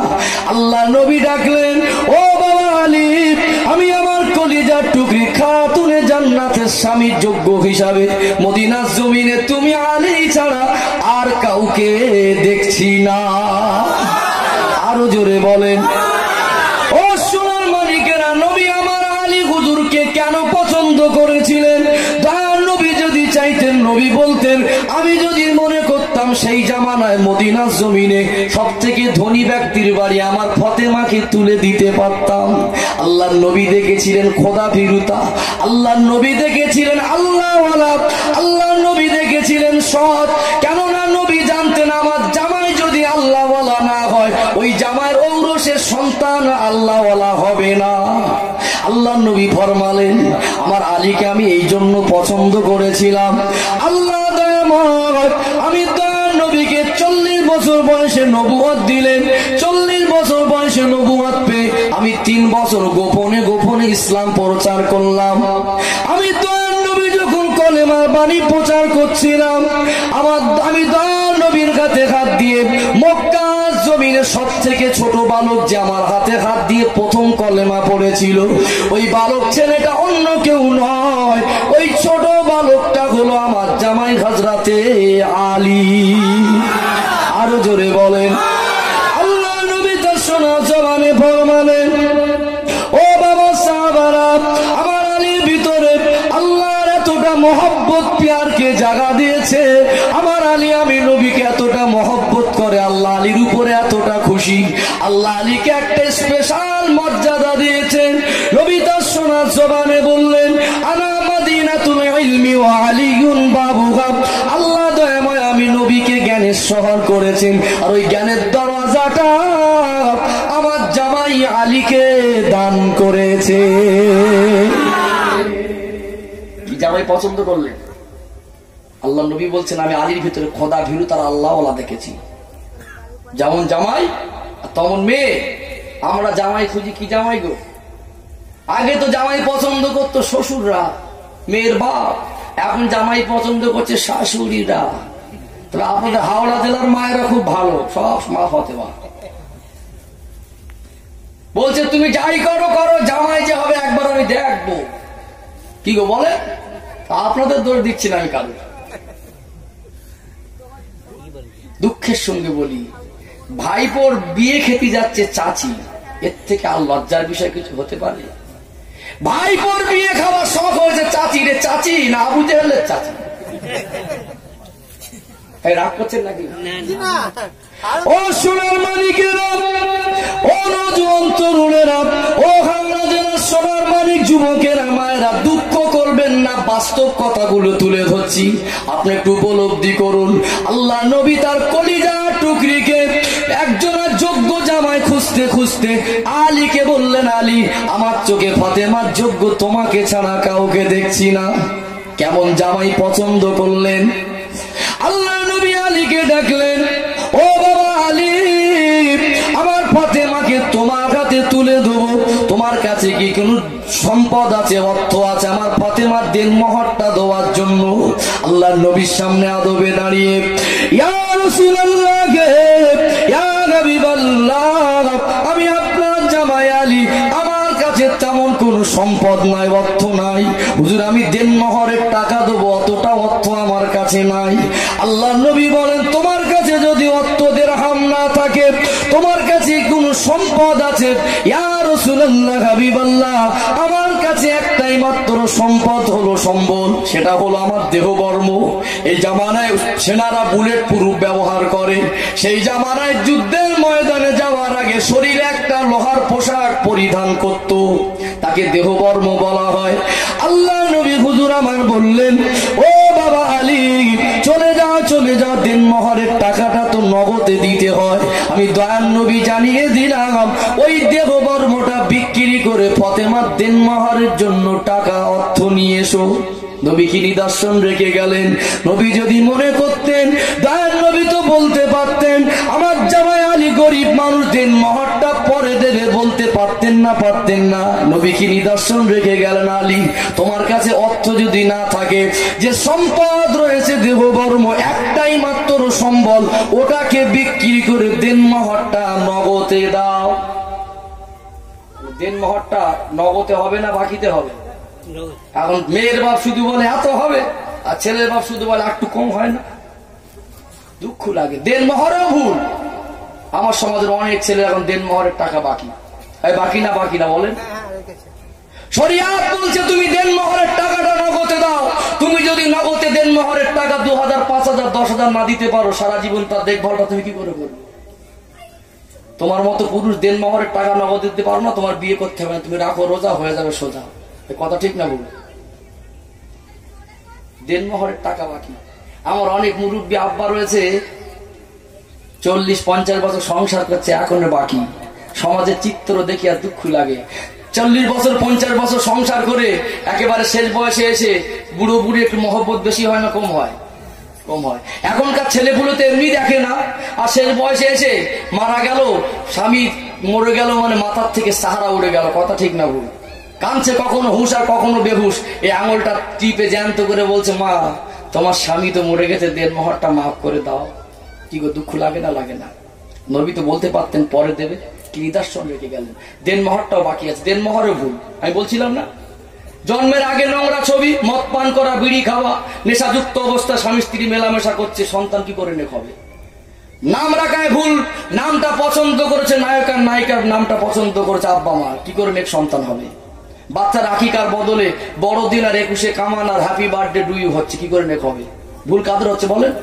আল্লাহ নবী ডাকলেন, ও বাবা আলী, আমি আমার কলিজার টুকরি খাতুনে জান্নাতের স্বামীর যোগ্য হিসাবে মদিনার জমিনে তুমি আলী ছাড়া আর কাউকে দেখছি না। আরো জোরে বলেন। ও সোনার মানিকেরা, নবী আমার আলী হুজুরকে কেন পছন্দ করেছিলেন? দয়ার নবী যদি চাইতেন, নবী বলতেন, আমি যদি মনে করতাম সেই জামানায় মদিনার জমিনে সব থেকে ধনী ব্যক্তির বাড়ি আমার ফাতেমাকে তুলে দিতে পারতাম। আল্লাহর নবী দেখেছিলেন খোদা ভীরুতা, আল্লাহর নবী দেখেছিলেন আল্লাহওয়ালা, আল্লাহর নবী দেখেছিলেন সৎ। কেননা নবী জানতেন আমার জামাই যদি আল্লাহওয়ালা না হয়, ওই জামাইয়ের ঔরসের সন্তান আল্লাহওয়ালা হবে না। আল্লাহ নবী ফরমালেন, আমার আলীকে আমি এই জন্য পছন্দ করেছিলাম। আল্লাহ দয়াময়, আমি দয়ার নবীকে 40 বছর বয়সে নবুয়ত দিলেন। 40 বছর বয়সে নবুয়ত পেয়ে আমি 3 বছর গোপনে গোপনে ইসলাম প্রচার করলাম। আমি দয়ার নবী যখন কলেমার বাণী প্রচার করছিলাম, আমি দয়ার নবীর হাতে হাত দিয়ে মক্কা জমিনের সব থেকে ছোট বালক যে আমার হাতে হাত দিয়ে প্রথম কলেমা পড়েছিল, ওই বালক ছেলেটা অন্য কেউ নয়, ওই ছোট বালকটা হলো আমার জামাই হযরতে আলী। আরো জোরে বলেন। আল্লাহ নবী তার সোনা জবানে ফরমালেন, ও বাবা সাহাবারা, আমার আলীর ভিতরে আল্লাহর এতটা মহব্বত প্যারকে জাগা দিয়েছে। আমার আলী আমি নবীকে এতটা মহব্বত করে, আল্লাহ আলীর উপরে এতটা খুশি, আল্লাহ আলীকে একটা স্পেশাল মর্যাদা দিয়েছেন। নবী তার সোনা জবানে বললেন, আনা মাদিনাতুল ইলমি ওয়া আলিয়ুন বাবুহা। আল্লাহ দয়াময় আমি নবীকে জ্ঞানের শহর করেছেন, আর ওই জ্ঞানের দরওয়াজাটা আমার জামাই আলীকে দান করেছে। কি জামাই পছন্দ করলেন? আল্লাহ নবী বলছেন, আমি আলীর ভিতরে খোদা ভীরু তার আল্লাহওয়ালা দেখেছি। যেমন জামাই তেমন মেয়ে। আমরা জামাই খুঁজি, কি জামাই গো? আগে তো জামাই পছন্দ করতো শ্বশুররা, মেয়ের বাপ, এখন জামাই পছন্দ করছে শাশুড়িরা। তবে আপনাদের হাওড়া জেলার মায়েরা খুব ভালো, সব মা ফাতেমা। বলছে তুমি যাই করো করো, জামাই যে হবে একবার আমি দেখবো। কি গো বলে? আপনাদের দোষ দিচ্ছি না আমি কারো। দুঃখের সঙ্গে বলি, ভাইপোর বিয়ে খেতে যাচ্ছে চাচি, এর থেকে আর লজ্জার বিষয় কিছু হতে পারে? ভাইপোর বিয়ে খাওয়ার শখ হয়েছে চাচি রে, চাচি না আবু জেহেলের চাচি। রাগ করছেন নাকি? ও সোনার মানিকেরা, ও নওজোয়ান তরুণেরা, ও হাওড়া জেলার সোনার মানিক যুবকেরা, মায়েরা, দুঃখ করবেন না, বাস্তব কথাগুলো তুলে ধরছি, আপনি একটু উপলব্ধি করুন। আল্লাহ নবী তার কলিজা টুকরিকে একজনের যোগ্য জামাই খুঁজতে খুঁজতে আলীকে বললেন, আলী আমার চোখে ফাতেমার যোগ্য, তোমাকে ছাড়া কাউকে দেখছি না। কেমন জামাই পছন্দ করলেন? আল্লাহ নবী আলীকে ডাকলেন, ও বাবা আলী, আমার ফাতেমাকে তোমার হাতে তুলে দেবো, তোমার কাছে কি কোন সম্পদ আছে, অর্থ আছে আমার ফাতেমার দিন মহরটা দেওয়ার জন্য? আল্লাহ নবীর সামনে আদবে দাঁড়িয়ে, ইয়া রাসূলুল্লাহ, ইয়া হাবিবাল্লাহ, আমি আপনার জামাই আলী, আমার কাছে তেমন কোন সম্পদ নাই, অর্থ নাই, হুজুর আমি দেন মহরের টাকা দেবো, অতটা অর্থ আমার কাছে নাই। আল্লাহ নবী বলেন, তোমার কাছে যদি অর্থ দিরহাম না থাকে, তোমার কাছে কোন সম্পদ আছে? ইয়া রাসূলুল্লাহ, হাবিবাল্লাহ, আমার কাছে একটাই মাত্র সম্পদ হলো সম্বল, সেটা হলো আমার দেহবর্ম। এই জামানায় সেনারা বুলেট প্রুফ ব্যবহার করে, সেই জামানায় যুদ্ধের ময়দানে যাওয়ার আগে শরীরে একটা লোহার পোশাক পরিধান করত, তাকে দেহবর্ম বলা হয়। আল্লাহ নবী হুজুর আমার বললেন, ও বাবা আলী, চলে যাও চলে যাও, দিন মহরের টাকাটা তো নগদে দিতে হয়। আমি দয়াল নবী জানিয়ে দিলাম, ওই দেহবর্মটা বিক্রি করে ফাতেমার দিন মহরের জন্য টাকা অর্থ নিয়ে এসো। নবী কি নিদর্শন রেখে গেলেন? নবী যদি মনে করতেন, দয়াল নবী তো বলতে পারতেন, আমার জামাই আলী গরিব মানুষ, দিন মহরটা পরে দেবে, বলতে পারতেন না? পারতেন না। নবী কি নিদর্শন রেখে গেলেন, আলী তোমার কাছে অর্থ যদি না থাকে, যে সম্পদ রয়েছে দেহবর্ম, একটাই মাত্র সম্বল, ওটাকে বিক্রি করে দিন মহরটা নগদে দাও। দিন মহরটা নগদে হবে না বাকিতে হবে? এখন মেয়ের বাপ শুধু বলে এত হবে, আর ছেলের বাপ শুধু বলে একটু কম হয় না? দুঃখ লাগে। দেন মহরেও ভুল। আমার সমাজের অনেক ছেলে এখন দেন মহরের টাকা বাকি। বাকি না বাকি না বলেন? শরিয়াত বলছে তুমি দেন মহরের টাকাটা নগদে দাও। তুমি যদি নগদে দেন মহরের টাকা 2000, 5000, 10,000 না দিতে পারো, সারা জীবন তার দেখভালটা তুমি কি করে করবে? তোমার মতো পুরুষ দেন মহরের টাকা নগদ দিতে পারো না, তোমার বিয়ে করতে হবে না, তুমি রাখো রোজা, হয়ে যাবে সোজা। কথা ঠিক না বলুন? দেন মহরের টাকা বাকি। আমার অনেক মুরব্বী আব্বা রয়েছে, 40-50 বছর সংসার করছে, এখনো বাকি। সমাজের চিত্র দেখি আর দুঃখ লাগে। 40 বছর 50 বছর সংসার করে একেবারে শেষ বয়সে এসে বুড়ো বুড়ি একটু মহব্বত বেশি হয় না কম হয়? কম হয়। এখনকার ছেলেগুলো তো এমনি দেখে না, আর শেষ বয়সে এসে মারা গেল, স্বামী মরে গেল মানে মাথার থেকে সাহারা উড়ে গেল। কথা ঠিক না ভুল? কাঁদছে কখনো হুশ আর কখনো বেহুশ, এই আঙুলটা টিপে জ্যান্ত করে বলছে, মা তোমার স্বামী তো মরে গেছে, দেন মহরটা মাফ করে দাও। কি গো, দুঃখ লাগে না? লাগে না? নবী তো বলতে পারতেন পরে দেবে, কি নিদর্শন রেখে গেলেন? দেন মহরটাও বাকি আছে। দেন মহরে ভুল। আমি বলছিলাম না, জন্মের আগে নোংরা ছবি, মদ পান করা, বিড়ি খাওয়া, নেশাযুক্ত অবস্থা, স্বামী স্ত্রী মেলামেশা করছে, সন্তান কি করে নেক হবে? নাম রাখায় ভুল, নামটা পছন্দ করেছে নায়ক আর নায়িকার নামটা পছন্দ করেছে আব্বা মা, কি করে নেক সন্তান হবে? বাচ্চার আকিকার বদলে বড়দিন আর 21 কামান আর হ্যাপি বার্থডে ডু ইউ হচ্ছে, কি করে নেক হবে? ভুল কাদের হচ্ছে বলেন?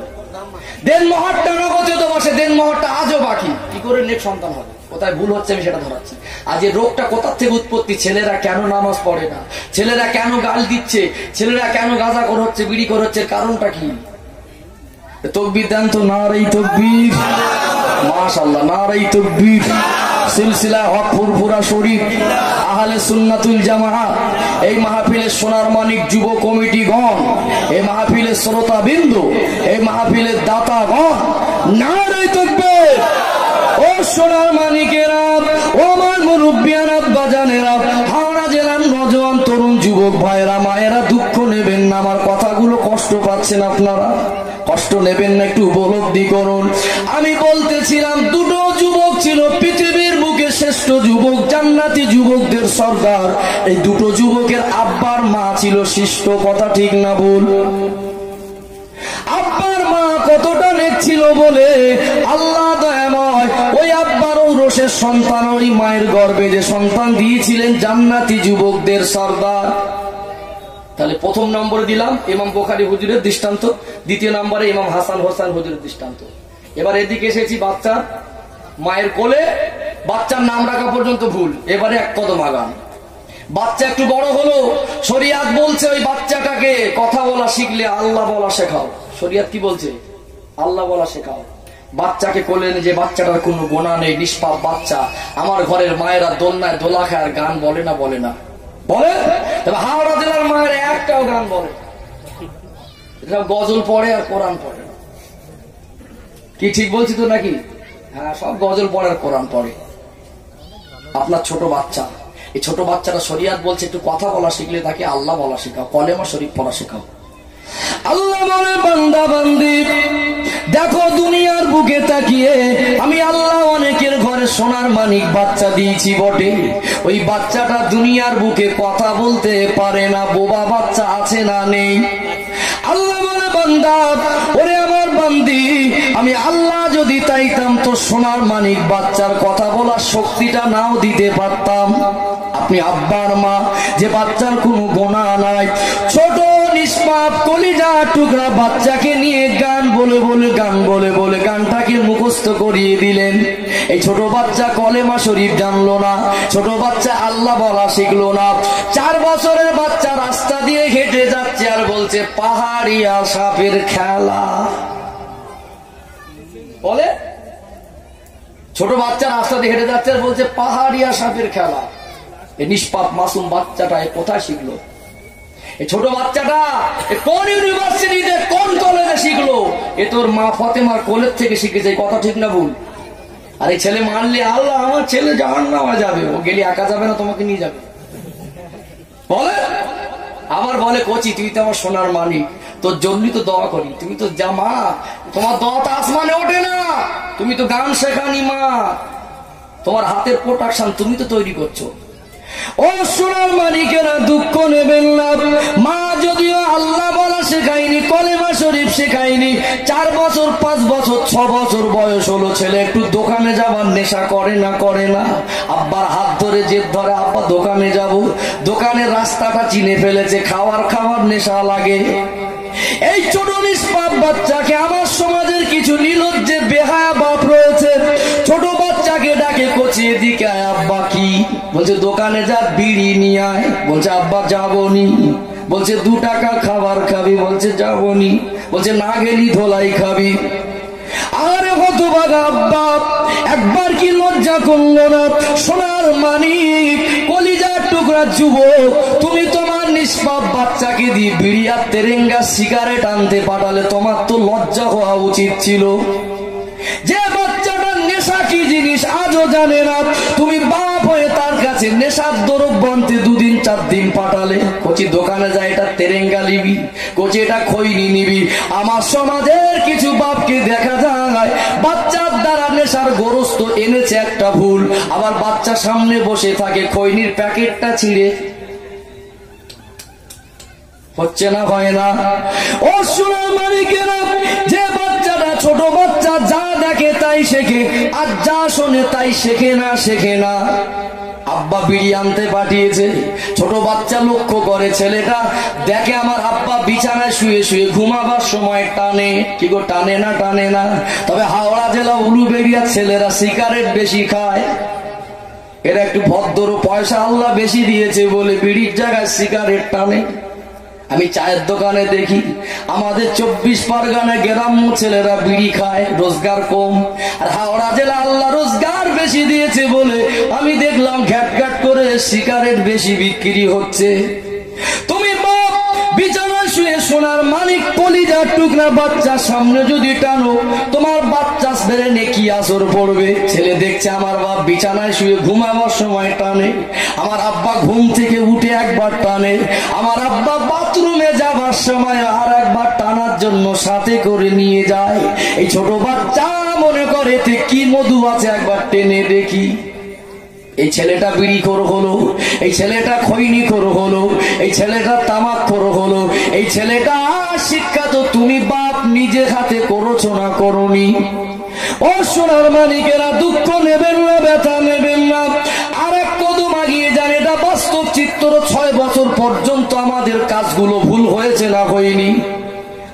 দেন মহরটা নগদে তো বসে, দেন মহরটা আজও বাকি, কি করে নেক সন্তান হবে? কোথায় ভুল হচ্ছে আমি সেটা ধরাচ্ছি। আজ এই রোগটা কোথার থেকে উৎপত্তি? ছেলেরা কেন নামাজ পড়ে না? ছেলেরা কেন গাল দিচ্ছে? ছেলেরা কেন গাঁজাখোর হচ্ছে, বিড়িখোর হচ্ছে? কারণটা কি? তাকবীর দেন তো, নারায়ে তাকবীর, মাশাআল্লাহ, নারায়ে তাকবীর। সিলসিলা হক ফুরফুরা শরীফ আহলে সুন্নাতুল জামাআত, এই মাহফিলের সোনার মানিক যুব কমিটিগণ, এই মাহফিলের শ্রোতাবৃন্দ, এই মাহফিলের দাতাগণ, নারায়ে তাকবীর। ও সোনার মানিকেরা, ও আমার মুরব্বিয়ানা বাজানেরা, হাওড়া জেলার নওজোয়ান তরুণ যুবক ভাইরা, মায়েরা, দুঃখ নেবেন না, আমার কথাগুলো কষ্ট পাচ্ছেন আপনারা, কষ্ট নেবেন না, একটু উপলব্ধি করুন। আমি বলতেছিলাম দুটো যুবক ছিল পৃথিবীর বুকে শ্রেষ্ঠ যুবক, জান্নাত সর্দার, এই দুটো যুবকের আব্বার মা ছিল শিষ্ট, কথা ঠিক না ভুল? আব্বার মা কতটা নেক ছিল বলে আল্লাহ দয়াময় ওই আব্বার ঔরসের সন্তান, ওই মায়ের গর্ভে যে সন্তান দিয়েছিলেন জান্নাতি যুবকদের সর্দার। তাহলে প্রথম নম্বরে দিলাম ইমাম বুখারী হুজুরের দৃষ্টান্ত, দ্বিতীয় নম্বরে ইমাম হাসান হোসেন হুজুরের দৃষ্টান্ত। এবার এদিকে এসেছি বাচ্চার মায়ের কোলে, বাচ্চার নাম রাখা পর্যন্ত ভুল, এবারে এক কদম আগান। বাচ্চা একটু বড় হলো, শরিয়াত বলছে ওই বাচ্চাটাকে কথা বলা শিখলে আল্লাহ বলা শেখাও। শরিয়াত কি বলছে? আল্লাহ বলা শেখাও। বাচ্চাকে কোলে নিয়ে, যে বাচ্চাটার কোনো গোনা নেই, নিষ্পাপ বাচ্চা, আমার ঘরের মায়েরা দোলনায় দোলা খায় আর গান বলে না? বলে না? বলে। তবে হাওড়া জেলার মায়ের একটাও গান বলে, গজল পড়ে আর কোরআন পড়ে। কি ঠিক বলছি তো নাকি? হ্যাঁ, সব গজল পড়ে আর কোরআন পড়ে। আপনার ছোট বাচ্চা, এই ছোট বাচ্চারা শরিয়াত বলছে একটু কথা বলা শিখলে তাকে আল্লাহ বলা শেখাও, কলেমা শরীফ পড়া শেখাও। আল্লাহ বলে, বান্দা বান্দি দেখো দুনিয়ার বুকে তাকিয়ে আমি আল্লাহ অনেকের ঘরে সোনার মানিক বাচ্চা দিয়েছি বটে, ওই বাচ্চাটা দুনিয়ার বুকে কথা বলতে পারে না। বোবা বাচ্চা আছে না নেই? আল্লাহ বলে, বান্দা ওরে আমার বান্দি, আমি আল্লাহ যদি চাইতাম তো সোনার মানিক বাচ্চার কথা বলার শক্তিটা নাও দিতে পারতাম। আপনি আব্বার মা, যে বাচ্চার কোনো গোনা নাই, ছোট নিষ্পাপ কলিজা টুকরা বাচ্চাকে নিয়ে গান বলে বলে গানটাকে মুখস্থ করিয়ে দিলেন। এই ছোট বাচ্চা কলেমা শরীফ জানলো না, ছোট বাচ্চা আল্লাহ বলা শিখলো না। 4 বছরের বাচ্চা রাস্তা দিয়ে হেঁটে যাচ্ছে আর বলছে পাহাড়িয়া সাপের খেলা। বলে ছোট বাচ্চা রাস্তা দিয়ে হেঁটে যাচ্ছে আর বলছে পাহাড়িয়া সাপের খেলা। এই নিষ্পাপ মাসুম বাচ্চাটা কোথায় শিখলো? এই ছোট বাচ্চাটা কোন ইউনিভার্সিটিতে কোন কলেজে শিখলো? এ তোর মা ফতেমার কোলের থেকে শিখেছে, কথা ঠিক না ভুল? আর এই ছেলে মানলে আল্লাহ আমার ছেলে জাহান্নামে যাবে, ও গেলে একা যাবে না, তোমাকে নিয়ে যাবে। বলে আবার বলে কচি তুই তো আমার সোনার মানিক, তোর জন্যই তো দোয়া করি, তুমি তো জামা, তোমার দোয়া তো আসমানে ওঠে না, তুমি তো গান শেখানি মা, তোমার হাতের প্রোটেকশন তুমি তো তৈরি করছো। ও সোনার মালিকেরা দুঃখ নেবেন না, মা যদিও আল্লাহ বলা শেখায়নি, কলেমা শরীফ শেখায়নি, 4 বছর 5 বছর 6 বছর বয়স হলো, ছেলে একটু দোকানে যাবার নেশা করে না? করে না? আব্বার হাত ধরে জেদ ধরে, আব্বা দোকানে যাব, দোকানের রাস্তাটা চিনে ফেলেছে, খাওয়ার নেশা লাগে। এই ছোট নিষ্পাপ বাচ্চাকে আমার সমাজের কিছু নির্লজ্জে বেহায়া বাপ রয়েছে, ছোট বাচ্চাকে ডাকে কচিয়ে দিকে আয়। আব্বা কি বলছে? দোকানে যা বিড়ি নিয়ে আয়। বলছে আব্বা যাবনি। বলছে 2 টাকা খাবার খাবি? বলছে যাবনি। বলছে না গেলি ধোলাই খাবি। আরে হতভাগা আব্বা, একবার কি লজ্জা করলো না? সোনার মানিক কলিজার টুকরা যুবক, তুমি তোমার নিষ্পাপ বাচ্চাকে দিয়ে বিড়ি আর তেরেঙ্গা সিগারেট আনতে পাঠালে তোমার তো লজ্জা হওয়া উচিত ছিল। যে বাচ্চাটা নেশা কি জিনিস আজও জানে না, তুমি বাপ হয়ে তার কাছে নেশার দ্রব্য আনতে 2 দিন 4 দিন পাঠালে। কচি দোকানে যায় এটা তেরেঙ্গা নিবি, কচি এটা খৈনি নিবি। আমার সমাজের কিছু বাপকে দেখা যায় বাচ্চার দ্বারা নেশার গোরস্ত এনেছে একটা ভুল, আবার বাচ্চা সামনে বসে থাকে, খৈনির প্যাকেটটা ছিঁড়ে হচ্ছে না, হয় না? ও সোনার মালিকেরা, যে বাচ্চাটা ছোট বাচ্চা যা দেখে তাই শেখে, আর যা শোনে তাই শেখে না। আব্বা বিড়ি আনতে পাঠিয়েছে, ছোট বাচ্চা লক্ষ্য করে, ছেলেটা দেখে আমার আব্বা বিছানায় শুয়ে শুয়ে ঘুমাবার সময় টানে। কি গো, টানে না? তবে হাওড়া জেলা উলুবেড়িয়ার ছেলেরা সিগারেট বেশি খায়, এরা একটু ভদ্র, পয়সা আল্লাহ বেশি দিয়েছে বলে বিড়ির জায়গায় সিগারেট টানে। আমি চায়ের দোকানে দেখি আমাদের 24 পরগনা গ্রাম্য ছেলেরা বিড়ি খায়, রোজগার কম। আর হাওড়া জেলা আল্লাহ রোজগার বেশি দিয়েছে বলে আমি দেখলাম ঘ্যাট ঘ্যাট করে সিগারেট বেশি বিক্রি হচ্ছে। তুমি বাপ বিছানায় শুয়ে সোনার মানিক কলিজার টুকরা বাচ্চার সামনে যদি টানো, তোমার বাচ্চা বেড়ে নেকি আসর পড়বে। ছেলে দেখছে আমার বাপ বিছানায় শুয়ে ঘুমাবার সময় টানে, আমার আব্বা ঘুম থেকে উঠে একবার টানে, আমার আব্বা বাথরুমে যাবার সময় আর একবার টানার জন্য সাথে করে নিয়ে যায়। এই ছোট বাচ্চা মনে করে কি মধু আছে, একবার টেনে দেখি। এই ছেলেটা বিড়িখোর হলো, এই ছেলেটা খৈনিখোর হলো, এই ছেলেটা তামাকখোর হলো, এই ছেলেটা শিক্ষা তো তুমি বাপ নিজে হাতে করেছো না করনি। ও সোনার মানিকেরা, দুঃখ নেবেন না, ব্যথা নেবেন না। আর এক কদম আগিয়ে যান, এটা বাস্তব চিত্র। 6 বছর পর্যন্ত আমাদের কাজগুলো ভুল হয়েছে না হয়নি?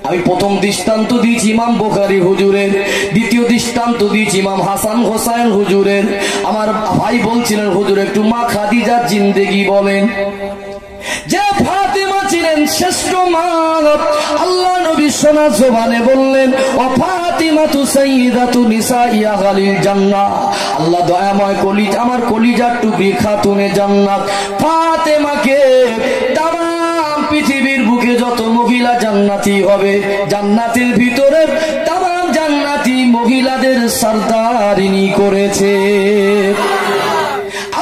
আমি প্রথম দৃষ্টান্ত দিয়েছি ইমাম বুখারী হুজুরের, দ্বিতীয় দৃষ্টান্ত দিয়েছি ইমাম হাসান হোসাইন হুজুরের। আমার ভাই বলছিলেন, হুজুর একটু মা খাদিজার জিন্দেগি বলেন। যে ফাতেমা ছিলেন শ্রেষ্ঠ মা, আল্লাহ নবী সোনা জবানে বললেন, ও ফাতিমাতু সাইয়্যিদাতু নিসাই আহলিল জান্নাহ। আল্লাহ দয়াময় কলিজা, আমার কলিজার টুকরি খাতুনে জান্নাত ফাতেমাকে তামাম পৃথিবীর বুকে যত মহিলা জান্নাতি হবে, জান্নাতের ভিতরে তামাম জান্নাতি মহিলাদের সরদারিনী করেছে।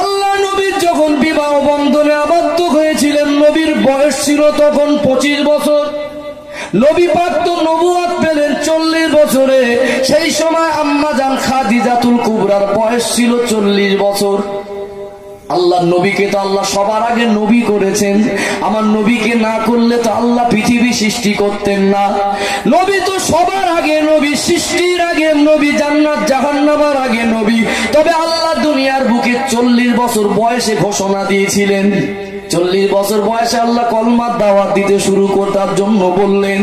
আল্লাহ নবীর যখন বিবাহ বন্ধনে আবদ্ধ হয়েছিলেন, নবীর বয়স ছিল তখন 25 বছর। নবী পাক তো নবুয়ত পেলেন 40 বছরে। সেই সময় আম্মা জান খাদিজাতুল কুবরার বয়স ছিল 40 বছর। আল্লাহ নবীকে তো আল্লাহ সবার আগে নবী করেছেন। আমার নবীকে না করলে তো আল্লাহ পৃথিবী সৃষ্টি করতেন না। নবী তো সবার আগে নবী, সৃষ্টির আগে নবী, জান্নাত জাহান্নামের আগে নবী। তবে আল্লাহ দুনিয়ার বুকে 40 বছর বয়সে ঘোষণা দিয়েছিলেন। 40 বছর বয়সে আল্লাহ কলমার দাওয়াত দিতে শুরু করার জন্য বললেন।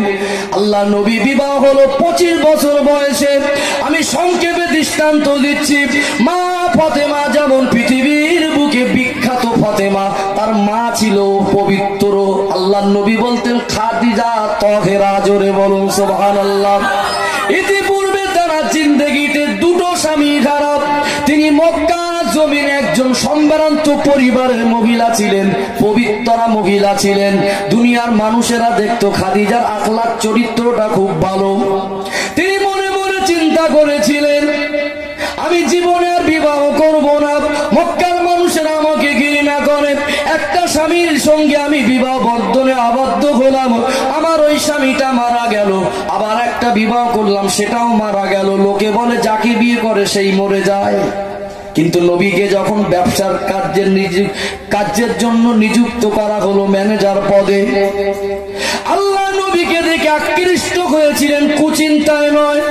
আল্লাহ নবী বিবাহ হলো 25 বছর বয়সে। আমি সংক্ষেপে দৃষ্টান্ত দিচ্ছি। মা ফাতেমা যেমন পৃথিবীর বুকে বিখ্যাত ফাতেমা, তার মা ছিল পবিত্র। আল্লাহ নবী বলতেন খাদিজা তাহেরা, জোরে বলুন সুবহানাল্লাহ। ইতিপূর্বে তারা জিন্দেগিতে 2টো স্বামী খারাপ। তিনি মক্কা জমিনে একজন সম্ভ্রান্ত পরিবারের মহিলা ছিলেন, পবিত্রা মহিলা ছিলেন। দুনিয়ার মানুষেরা দেখতো খাদিজার আখলাক চরিত্রটা খুব ভালো। তিনি মনে মনে চিন্তা করেছিলেন, আমি জীবনে আর বিবাহ করব না। মক্কার মানুষেরা আমাকে ঘৃণা করে। একটা স্বামীর সঙ্গে আমি বিবাহ বন্ধনে আবদ্ধ হলাম, আমার ওই স্বামীটা মারা গেল। আবার একটা বিবাহ করলাম, সেটাও মারা গেল। লোকে বলে যাকে বিয়ে করে সেই মরে যায়। কিন্তু নবীকে যখন ব্যবসার কাজের জন্য নিযুক্ত করা হলো ম্যানেজার পদে, আল্লাহ নবীকে দেখে আকৃষ্ট হয়েছিলেন, কুচিন্তায় নয়।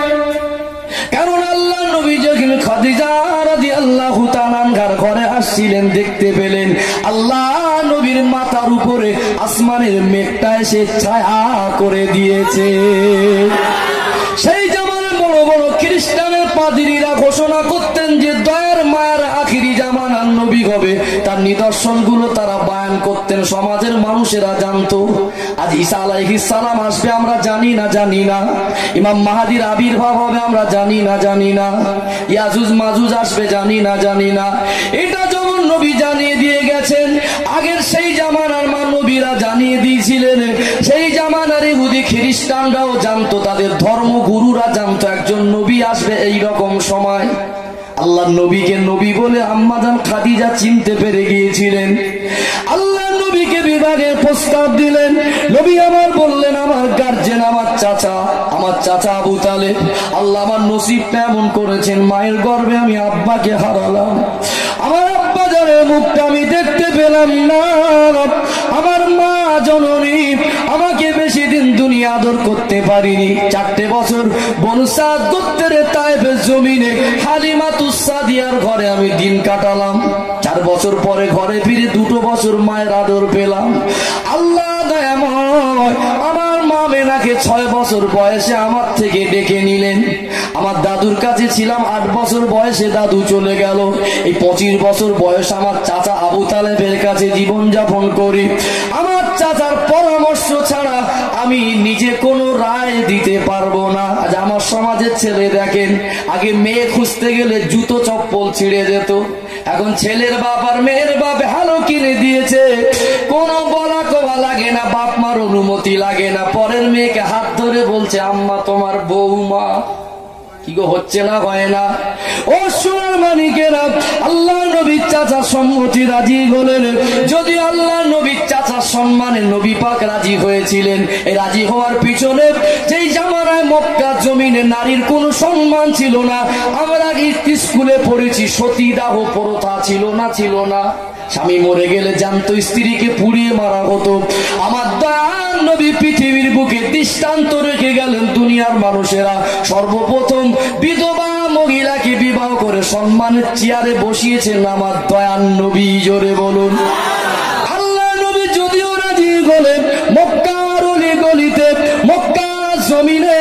কারণ আল্লাহ নবী যখন খাদিজা রাদিয়াল্লাহু তাআলা আনহার ঘরে আসছিলেন, দেখতে পেলেন আল্লাহ নবীর মাথার উপরে আসমানের মেঘটা এসে ছায়া করে দিয়েছে। সেই জামানায় বড় বড় খ্রিস্টানের পাদ্রীরা ঘোষণা করতেন যে দয়ার মায়ের আখিরি জামানার নবী হবে। তার নিদর্শনগুলো তারা বয়ান করতেন, সমাজের মানুষেরা জানতো। আজ ঈসা আলাইহিস সালাম আসবে, আমরা জানি না জানি না। ইমাম মাহদির আবির্ভাব হবে, আমরা জানি না জানি না। ইয়াজুজ মাজুজ আসবে, জানি না জানি না। এটা যেমন নবী জানিয়ে দিয়ে গেছেন, আগের সেই জামানার নবীরা জানিয়ে দিয়েছিলেন। সেই জামানার ইহুদি খ্রিস্টানরাও জানতো, তাদের ধর্মগুরুরা জানতো একজন নবী আসবে এই রকম সময়। আল্লাহ নবীকে নবী বলে আম্মা জান খাদিজা চিনতে পেরে গিয়েছিলেন। আল্লাহ নবীকে বিবাহের প্রস্তাব দিলেন। নবী আমার বললেন, আমার গার্জেন, আমার চাচা আবু তালেব, আল্লাহ আমার নসিবটা এমন করেছেন, মায়ের গর্ভে আমি আব্বাকে হারালাম। আমার আব্বা জানের মুখটা আমি দেখতে পেলাম না। আমার মা জননী আমাকে বেশি দিন দুনিয়া আদর করতে পারিনি। 4টে বছর বনু সাদ গোত্রের তায়েফের জমিনে হালিমাতুস সাদিয়ার ঘরে আমি দিন কাটালাম। 4 বছর পরে ঘরে ফিরে 2টো বছর মায়ের আদর পেলাম। আল্লাহ দয়াময় আমার মা মেনাকে 6 বছর বয়সে আমার থেকে ডেকে নিলেন। আমার দাদুর কাছে ছিলাম 8 বছর বয়সে, দাদু চলে গেল। এই 25 বছর বয়স আমার চাচা আবু তালেবের কাছে জীবন যাপন করি। আমার চাচার পরামর্শ ছাড়া আমি নিজে কোনো রায় দিতে পারবো না। আজ আমার সমাজের ছেলে দেখেন, আগে মেয়ে খুঁজতে গেলে জুতো চপ্পল ছিঁড়ে যেত। এখন ছেলের বাপ আর মেয়ের বাপ ভালো কিনে দিয়েছে, কোনো বলা কওয়া লাগে না, বাপ মার অনুমতি লাগে না। পরের মেয়েকে হাত ধরে বলছে, আম্মা তোমার বৌমা। কি গো, হচ্ছে না, হয় না? ও সোনার মানিকেরা, আল্লাহ নবীর চাচা সম্মতি রাজি হলেন। যদি আল্লাহ নবীর চাচার সম্মানে নবী পাক রাজি হয়েছিলেন, এই রাজি হওয়ার পিছনে যেই জামানায় মক্কা জমিনে নারীর কোনো সম্মান ছিল না। আমরা স্কুলে পড়েছি, সতীদাহ প্রথা ছিল না? ছিল না? স্বামী মরে গেলে জানতো স্ত্রীকে পুড়িয়ে মারা হতো। আমার দয়াল নবী পৃথিবীর বুকে দৃষ্টান্ত রেখে গেলেন, দুনিয়ার মানুষেরা সর্বপ্রথম বিধবা মহিলাকে বিবাহ করে সম্মানের চেয়ারে বসিয়েছেন আমার দয়াল নবী। জোরে বলুন আল্লাহ নবী যদিও রাজি হলেন, মক্কার অলি গলিতে, মক্কার জমিনে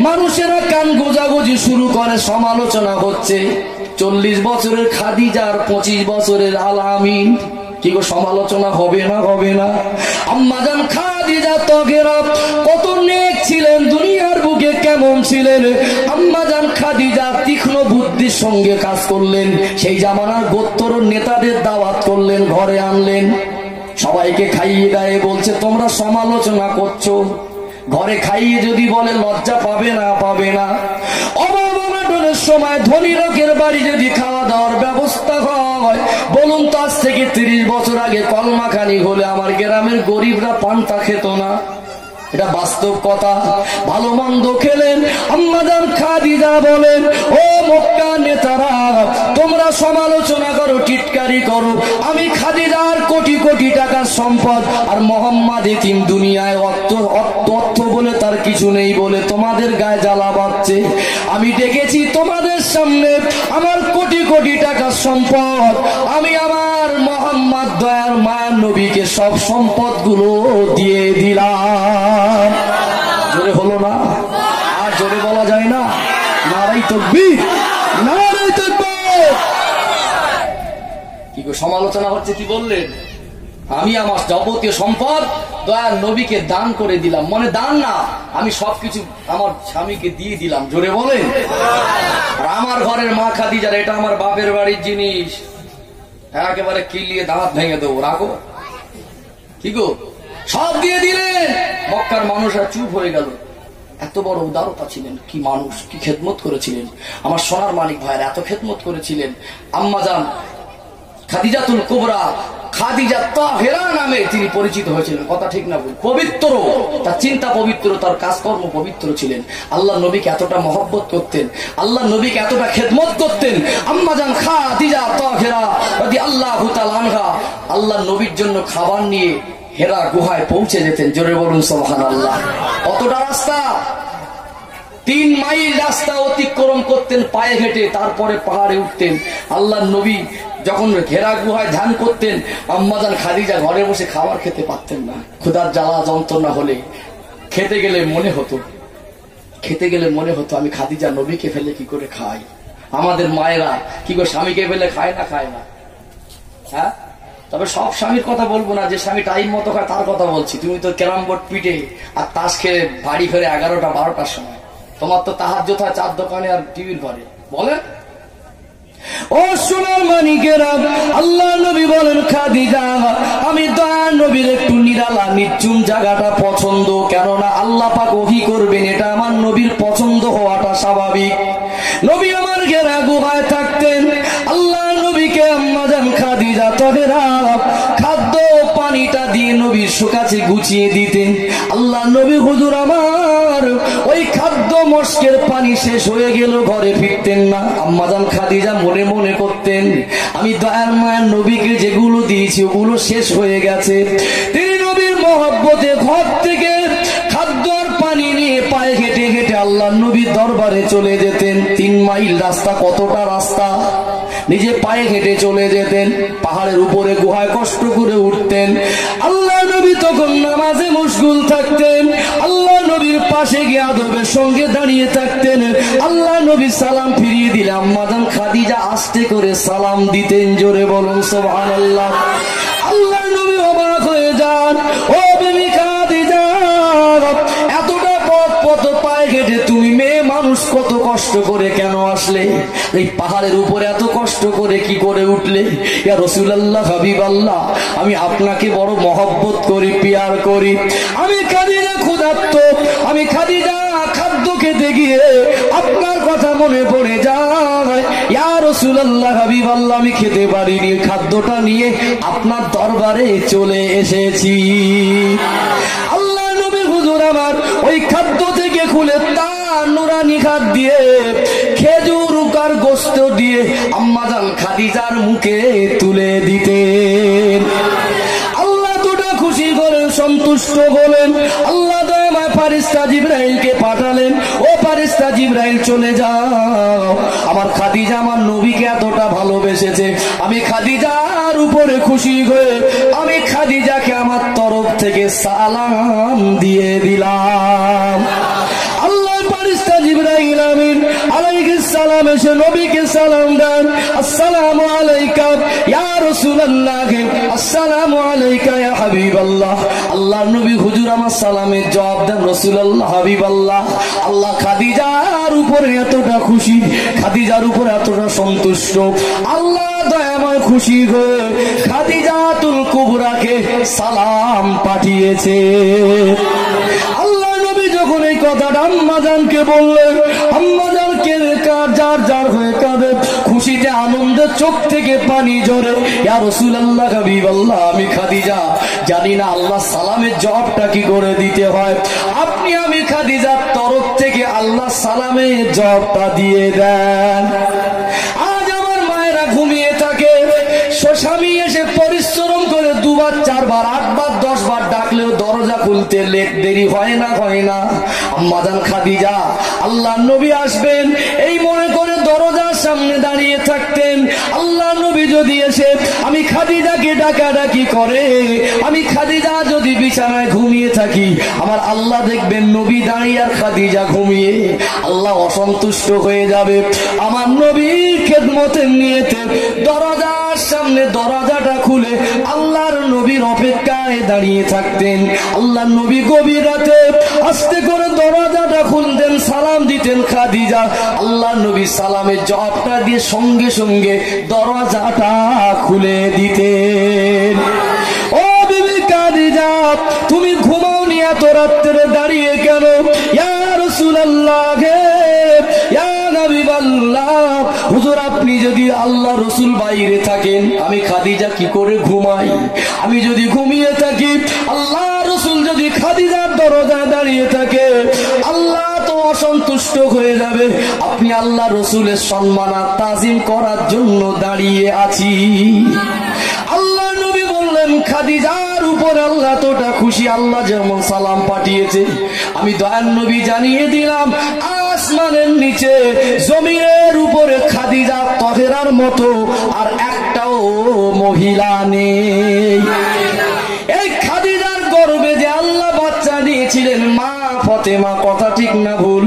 মানুষেরা কান গোজাগুজি শুরু করে, সমালোচনা হচ্ছে। 40 বছরের খাদিজার 25 বছরের আল আমিন, কি গো সমালোচনা হবে না? হবে না? আম্মাজান খাদিজা তগেরা কত নেক ছিলেন, দুনিয়ার বুকে কেমন ছিলেন। আম্মাজান খাদিজা তীক্ষ্ণ বুদ্ধির সঙ্গে কাজ করলেন, সেই জামানার গোত্র নেতাদের দাওয়াত করলেন, ঘরে আনলেন, সবাইকে খাইয়ে দায়ে বলছে তোমরা সমালোচনা করছো। ঘরে খাইয়ে যদি বলে লজ্জা পাবে না? পাবে না? অভাব অনটনের সময় ধনী লোকের বাড়ি যদি খাওয়া দাওয়ার ব্যবস্থা হয়, বলুন তো আজ থেকে 30 বছর আগে কলমাখানি হলে আমার গ্রামের গরিবরা পান্তা খেত না? এটা বাস্তব কথা। ভালো মন্দ খেলেন। আম্মাজান খাদিজা বলেন, ও মক্কা নেতারা, তোমরা সমালোচনা করো, টিটকারি করো, আমি খাদিজার কোটি কোটি টাকার সম্পদ, আর মোহাম্মদ এতিম, দুনিয়ায় অর্থ বলে তার কিছু নেই বলে তোমাদের গায়ে জ্বালা বাঁধছে। আমি ডেকেছি তোমাদের সামনে আমার কোটি কোটি টাকার সম্পদ, আমি আমার মোহাম্মদ দয়ার মায়ার নবীকে সব সম্পদ গুলো দিয়ে দিলাম। জোরে হলো না? আর জোরে বলা যায় না? নারাই তাকবীর, নারাই তাকবীর। কি গো সমালোচনা হচ্ছে? কি বললেন? আমি আমার যাবতীয় সম্পদ দয়ার নবীকে দান করে দিলাম। মানে দান না, আমি সবকিছু আমার স্বামীকে দিয়ে দিলাম। জোরে বলেন। আর আমার ঘরের মা খাদিজার, এটা আমার বাপের বাড়ির জিনিস, একেবারে কিলিয়ে দাঁত ভেঙে দেবো, রাখো। কি গো সব দিয়ে দিলেন। মক্কার মানুষরা চুপ হয়ে গেল। এত বড় উদারতা ছিলেন, কি মানুষ, কি খেদমত করেছিলেন আমার সোনার মালিক ভাইয়ের, এত খেদমত করেছিলেন। আম্মাজান খাদিজাতুল কুবরা, খাদিজা তাহেরা নামে তিনি পরিচিত হয়েছিলেন। কথা ঠিক না বল? পবিত্র, তার চিন্তা পবিত্র, তার কাজকর্ম পবিত্র ছিলেন। আল্লাহ নবীকে এতটা মহব্বত করতেন, আল্লাহ নবীকে এতটা খেদমত করতেন। আম্মাজান খাদিজা তাহেরা রাদিয়াল্লাহু তাআলা আনহা আল্লাহ নবীর জন্য খাবার নিয়ে হেরা গুহায় পৌঁছে যেতেন। জোরে বলুন সুবহানাল্লাহ। কতটা রাস্তা? 3 মাইল রাস্তা অতিক্রম করতেন পায়ে হেঁটে, তারপরে পাহাড়ে উঠতেন। আল্লাহ নবী যখন ঘেরা গুহায় ধ্যান করতেন, আম্মাজান খাদিজা ঘরে বসে খাবার খেতে পারতেন না। ক্ষুধার জ্বালা যন্ত্রণা হলে খেতে গেলে মনে হতো আমি খাদিজা নবীকে ফেলে কি করে খাই। আমাদের মায়েরা কি করে স্বামীকে ফেলে খায় না? খায় না? হ্যাঁ, তবে সব স্বামীর কথা বলবো না, যে স্বামী টাইম মতো খায় তার কথা বলছি। তুমি তো ক্যারাম বোর্ড পিটে আর তাস খেয়ে বাড়ি ফেরে 11টা 12টার সময়, তোমার তো তাহাজ্জুদ হয় 4 দোকানে আর টিভির ঘরে। বলেন ও সোনার মানিকেরা, আল্লাহ নবী বলেন খাদিজা, আমি দয়ার নবীর একটু নিরালা নির্জুম জায়গাটা পছন্দ। কেননা আল্লাহ পাক ওহী করবেন, এটা আমার নবীর পছন্দ হওয়াটা স্বাভাবিক। নবী আমার ঘেরা গুহায় থাকতেন। আল্লাহ নবীকে আম্মাজান খাদিজা তাহেরা খাদ্য পানিটা দিয়ে নবীর কাছে গুছিয়ে দিতেন। আল্লাহ নবী হুজুর আমার ওই খাদ্য মস্কের পানি শেষ হয়ে গেল, ঘরে ফিরতেন না। আম্মাজান খাদিজা মনে মনে করতেন, আমি দয়ার মায়ের নবীকে যেগুলো দিয়েছি ওগুলো শেষ হয়ে গেছে। তিনি নবীর মহব্বতে ঘর থেকে খাদ্য আর পানি নিয়ে পায়ে হেঁটে হেঁটে আল্লাহ নবীর দরবারে চলে যেতেন। 3 মাইল রাস্তা, কতটা রাস্তা, নিজে পায়ে হেঁটে চলে যেতেন। পাহাড়ের উপরে গুহায় কষ্ট করে উঠতেন। আল্লাহ নবী তখন নামাজে মশগুল থাকতেন। আল্লাহ নবীর পাশে গিয়ে আদবের সঙ্গে দাঁড়িয়ে থাকতেন। আল্লাহ নবী সালাম ফিরিয়ে দিলে আম্মাজান খাদিজা আস্তে করে সালাম দিতেন। জোরে বলুন সুবহানাল্লাহ। আল্লাহ নবী অবাক হয়ে যান, ও বিবি খাদিজা, এতটা পথ পায়ে হেঁটে তুমি মেয়ে মানুষ কত কষ্ট করে কেন আসলে? এই পাহাড়ের উপরে এত কষ্ট করে কি করে উঠলে? ইয়া রাসূলুল্লাহ, হাবিবাল্লাহ, আমি আপনাকে বড় মহব্বত করি, পিয়ার করি। আমি খাদিজা ক্ষুধার্ত, আমি খাদিজা খাদ্য খেতে গিয়ে আপনার কথা মনে পড়ে যায়। ইয়া রাসূলুল্লাহ, হাবিবাল্লাহ, আমি খেতে পারিনি, খাদ্যটা নিয়ে আপনার দরবারে চলে এসেছি। আল্লাহ নবী হুজুর আমার ওই খাদ্য থেকে খুলে তার নুরানি নিখাত দিয়ে খেজুর আর গোস্ত দিয়ে আম্মাজান খাদিজার মুখে তুলে দিতেন। আল্লাহ তোটা খুশি করেন, সন্তুষ্ট হলেন। আল্লাহ দয়াময় ফারিস্তা জিবরাইলকে পাঠালেন, ও ফারিস্তা জিবরাইল চলে যাও, আমার খাদিজা আমার নবীকে এতটা ভালোবেসেছে, আমি খাদিজার উপরে খুশি হয়ে আমি খাদিজাকে আমার তরফ থেকে সালাম দিয়ে দিলাম। আল্লাহ ফারিস্তা জিবরাইল আমিন আলাইহিস সালাম এসে নবীকে সালাম দেন, আসসালামু আলাইকা ইয়া রাসূলুল্লাহ, আসসালামু আলাইকা ইয়া হাবিবাল্লাহ। আল্লাহর নবী হুজুর আমার সালামের জবাব দেন, রাসূলুল্লাহ হাবিবাল্লাহ। আল্লাহ খাদিজার উপরে এতটা খুশি, খাদিজার উপরে এতটা সন্তুষ্ট, আল্লাহ দয়াময় খুশি হয়ে খাদিজাতুল কুবরাকে সালাম পাঠিয়েছে। আল্লাহ নবী যখন এই কথাটা আম্মাজানকে বললেন, আম্মাজান যার যার হয়ে কাঁদে, খুশিতে আনন্দে চোখ থেকে পানি ঝরে। ইয়া রাসূলুল্লাহ হাবিবাল্লাহ, আমি খাদিজা জানি না আল্লাহ সালামের জবাবটা কি করে দিতে হয়, আপনি আমি খাদিজার তরফ থেকে আল্লাহ সালামের জবাবটা দিয়ে দেন। আজ আমার মায়েরা ঘুমিয়ে থাকে, স্বামী এসে পরিশ্রম করে দুবার চারবার আটবার 10 বার ডাকলেও দরজা খুলতে দেরি হয় না। আম্মাজান খাদিজা আল্লাহ নবী আসবেন এই মনে করে দরজার সামনে দাঁড়িয়ে থাকতেন। আল্লাহ নবী যদি এসে আমি খাদিজাকে ডাকাডাকি করে, আমি খাদিজা যদি বিছানায় ঘুমিয়ে থাকি, আমার আল্লাহ দেখবেন নবী দাঁড়িয়ে আর খাদিজা ঘুমিয়ে, আল্লাহ অসন্তুষ্ট হয়ে যাবে। আমার নবীর খেদমতের নিয়েতে দরজার সামনে দরজাটা খুলে আল্লাহর নবীর অপেক্ষায় দাঁড়িয়ে থাকতেন। আল্লাহর নবী গভীর রাতে আস্তে করে দরজাটা খুলতেন, সালাম দিতেন খাদিজা। আল্লাহর নবী সালামের জবাবটা দিয়ে সঙ্গে সঙ্গে দরজাটা খুলে দিতেন। ও বিবি খাদিজা, তুমি ঘুমাওনি এত রাত্রে দাঁড়িয়ে কেন? ইয়া রাসূলুল্লাহ, ইয়া হাবিবাল্লাহ, হুজুর আপনি যদি আল্লাহ রসুল বাইরে থাকেন আমি খাদিজা কি করে ঘুমাই? আমি যদি ঘুমিয়ে থাকি, আল্লাহ রসুল যদি খাদিজার দরজায় দাঁড়িয়ে থাকে, আল্লাহ তো অসন্তুষ্ট হয়ে যাবে। আপনি আল্লাহ রসুলের সম্মান আর তাজিম করার জন্য দাঁড়িয়ে আছি। আল্লাহ নবী বললেন, খাদিজার উপর আল্লাহ তোটা খুশি, আল্লাহ যেমন সালাম পাঠিয়েছে আমি দয়ার নবী জানিয়ে দিলাম, আসমানের নিচে জমিনের উপরে খাদিজা তহেরার মতো আর একটাও মহিলা নেই। এই খাদিজার গর্ভে যে আল্লাহ বাচ্চা দিয়েছিলেন মা ফাতেমা, কথা ঠিক না ভুল?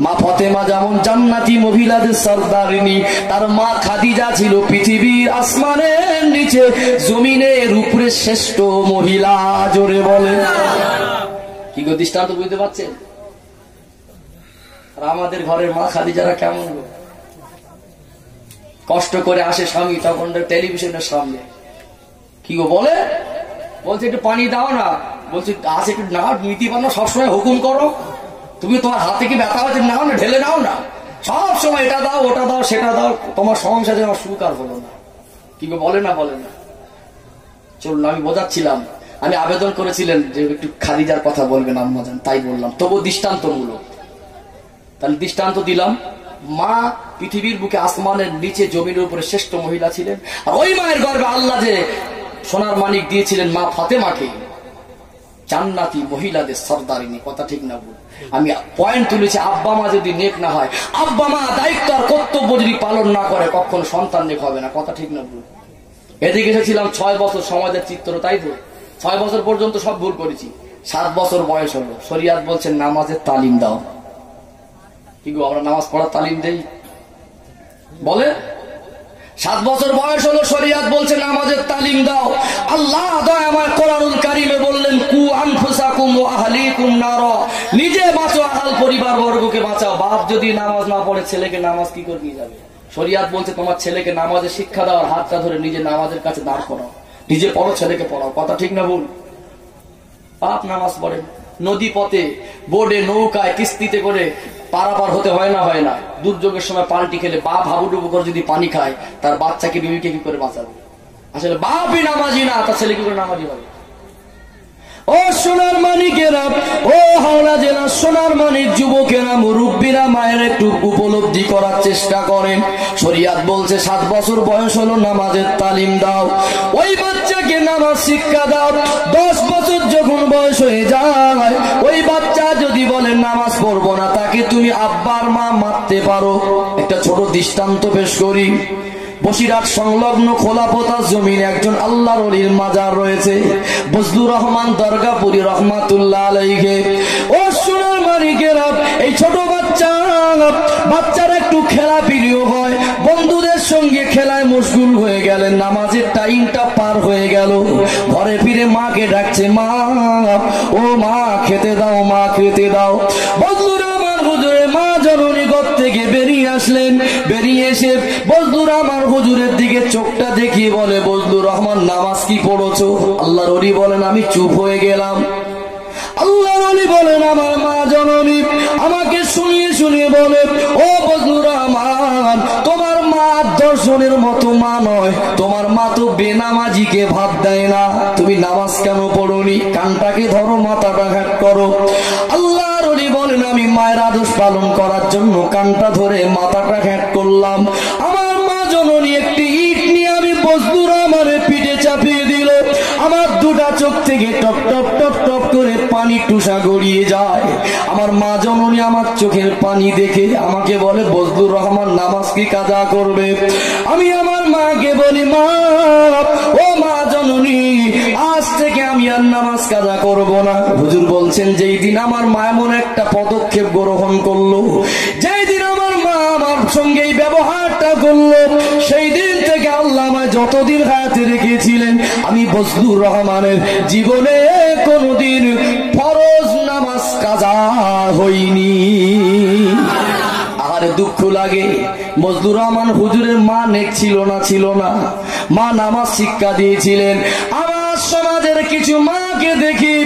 মা ফাতেমা যেমন জান্নাতি মহিলাদের সরদারিনী, তার মা খাদিজা ছিল পৃথিবীর আসমানের নিচে জমিনের উপরে শ্রেষ্ঠ মহিলা। জোরে বলে কি গো, দৃষ্টান্ত বুঝতে পারছেন? আর আমাদের ঘরের মা খাদিজারা কেমন গো, কষ্ট করে আসে স্বামী তখন টেলিভিশনের সামনে, কি গো বলে, বলছে একটু পানি দাও না, বলছে আসে একটু না নীতি বানো, সবসময় হুকুম করো, তুমি তোমার হাতে কি ব্যথা হচ্ছে, নাও না, ঢেলে নাও না, সব সময় এটা দাও ওটা দাও সেটা দাও, তোমার সংসারে আমার সুখ আর হলো না। কি গো বলে না? চলুন, আমি বোঝাচ্ছিলাম, আমি আবেদন করেছিলেন যে একটু খাদিজার কথা বলবেন আম্মাজান, তাই বললাম, তবু দৃষ্টান্তমূলক। তাহলে দৃষ্টান্ত দিলাম, মা পৃথিবীর বুকে আসমানের নিচে জমিনের উপরে শ্রেষ্ঠ মহিলা ছিলেন, আর ওই মায়ের গর্ভে আল্লাহ যে সোনার মানিক দিয়েছিলেন মা ফাতেমাকে, জান্নাতি মহিলাদের সরদারিনী, কথা ঠিক না ভুল? আমি পয়েন্ট তুলেছি, আব্বা মা যদি নেক না হয়, আব্বা মা দায়িত্ব আর কর্তব্য যদি পালন না করে, কখনো সন্তান নেক হবে না, কথা ঠিক না ভুল? এদিকে এসেছিলাম 6 বছর সমাজের চিত্র, তাই তো 6 বছর পর্যন্ত সব ভুল করেছি। 7 বছর বয়স হলো, শরিয়াত বলছেন নামাজের তালিম দাও। কি গো, আমরা নামাজ পড়ার তালিম দেই? বলে 7 বছর বয়স হলো, শরিয়াত বলছে নামাজের তালিম দাও। আল্লাহ দয়াময় কোরআনুল কারীমে বললেন, কু আনফুসাকুম ওয়া আহলিকুম নার, নিজে বাঁচো আহল পরিবার বর্গকে বাঁচাও। বাপ যদি নামাজ না পড়ে ছেলেকে নামাজ কি করে নিয়ে যাবে? শরিয়াত বলছে তোমার ছেলেকে নামাজের শিক্ষা দাও, হাতটা ধরে নিজে নামাজের কাছে দাঁড় করাও, নিজে পড়ো ছেলেকে পড়াও, কথা ঠিক না ভুল? বাপ নামাজ পড়ে, নদী পথে বোর্ডে নৌকায় কিস্তিতে করে পারাপার হতে হয় না? হয় না? দুর্যোগের সময় পাল্টি খেলে বাপ হাবুডুবু করে যদি পানি খায়, তার বাচ্চাকে বিবিকে কি করে বাঁচাবে? আসলে বাপই নামাজি না, তার ছেলে কি করে নামাজি হবে? ও সোনার মানিকেরা, ও হাওড়া জেলার সোনার মানিক যুবকেরা, মুরব্বীরা, মায়ের একটু উপলব্ধি করার চেষ্টা করেন। শরিয়াত বলছে 7 বছর বয়স হলো নামাজের তালিম দাও, ওই বাচ্চাকে নামাজ শিক্ষা দাও। 10 বছর যখন বয়স হয়ে যায়, ওই বাচ্চা যদি বলে নামাজ পড়বো না, তাকে তুমি আব্বার মা মারতে পারো। একটা ছোট দৃষ্টান্ত পেশ করি। বসিরহাট সংলগ্ন খোলাপোতা জমিনে একজন আল্লাহর ওলির মাজার রয়েছে, বজলুর রহমান দরগাপুরি রহমাতুল্লাহ আলাইহি। ও সোনার মানিকেরা, এই ছোট বাচ্চারা একটু খেলা প্রিয় হয়, বন্ধুদের সঙ্গে খেলায় মশগুল হয়ে গেলেন, নামাজের টাইমটা পার হয়ে গেল। ঘরে ফিরে মাকে ডাকছে, মা ও মা খেতে দাও, মা খেতে দাও। বজলুর রহমান হুজুরে মা জননী ঘর থেকে বেরিয়ে আসলেন। বেরিয়ে এসে বজলুর রহমান হুজুরের দিকে চোখটা দেখিয়ে বলে, বজলুর রহমান নামাজ কি পড়েছো? আল্লাহর ওলি বলেন, আমি চুপ হয়ে গেলাম। আল্লাহর ওলি বলেন, আমার মা জননী আমাকে শুনিয়ে শুনিয়ে বলে, ও বজলুর রহমান, তোমার মা দর্শনের মতো মা নয়, তোমার মা তো বেনামাজিকে ভাত দেয় না, তুমি নামাজ কেন পড়োনি? কানটাকে ধরো, মাথাটা ঘাট করো। আল্লাহর ওলি বলেন, আমি মায়ের আদেশ পালন করার জন্য কানটা ধরে মাথাটা ঘাট করলাম। আমার মা জননী একটি ইট নিয়ে আমি বজলুর রহমানের পিঠে চাপিয়ে দিল। আমার দুটা চোখ থেকে টপ টপ টপ টপ করে পানি টুসা গড়িয়ে যায়। আমার মা জননী আমার চোখের পানি দেখে আমাকে বলে, বজলুর রহমান নামাজ কি কাজা করবে? আমি আমার মাকে বলি, মা ও মা জননী, আজ থেকে আমি আর নামাজ কাজা করব না। হুজুর বলছেন, যেই দিন আমার মা এমন একটা পদক্ষেপ গ্রহণ করলো, যেই দিন আমার মা আমার সঙ্গে এই ব্যবহারটা করলো, সেই দিন থেকে আল্লাহ আমায় যতদিন হায়াতে রেখেছিলেন, আমি বজলুর রহমানের জীবনে কোনদিন ফরজ নামাজ কাজা হয়নি। আর দুঃখ লাগে, বজলুর রহমান হুজুরের মা নেক ছিল না? ছিল না। মা নামাজ শিক্ষা দিয়েছিলেন। আমার সমাজের কিছু মাকে দেখি,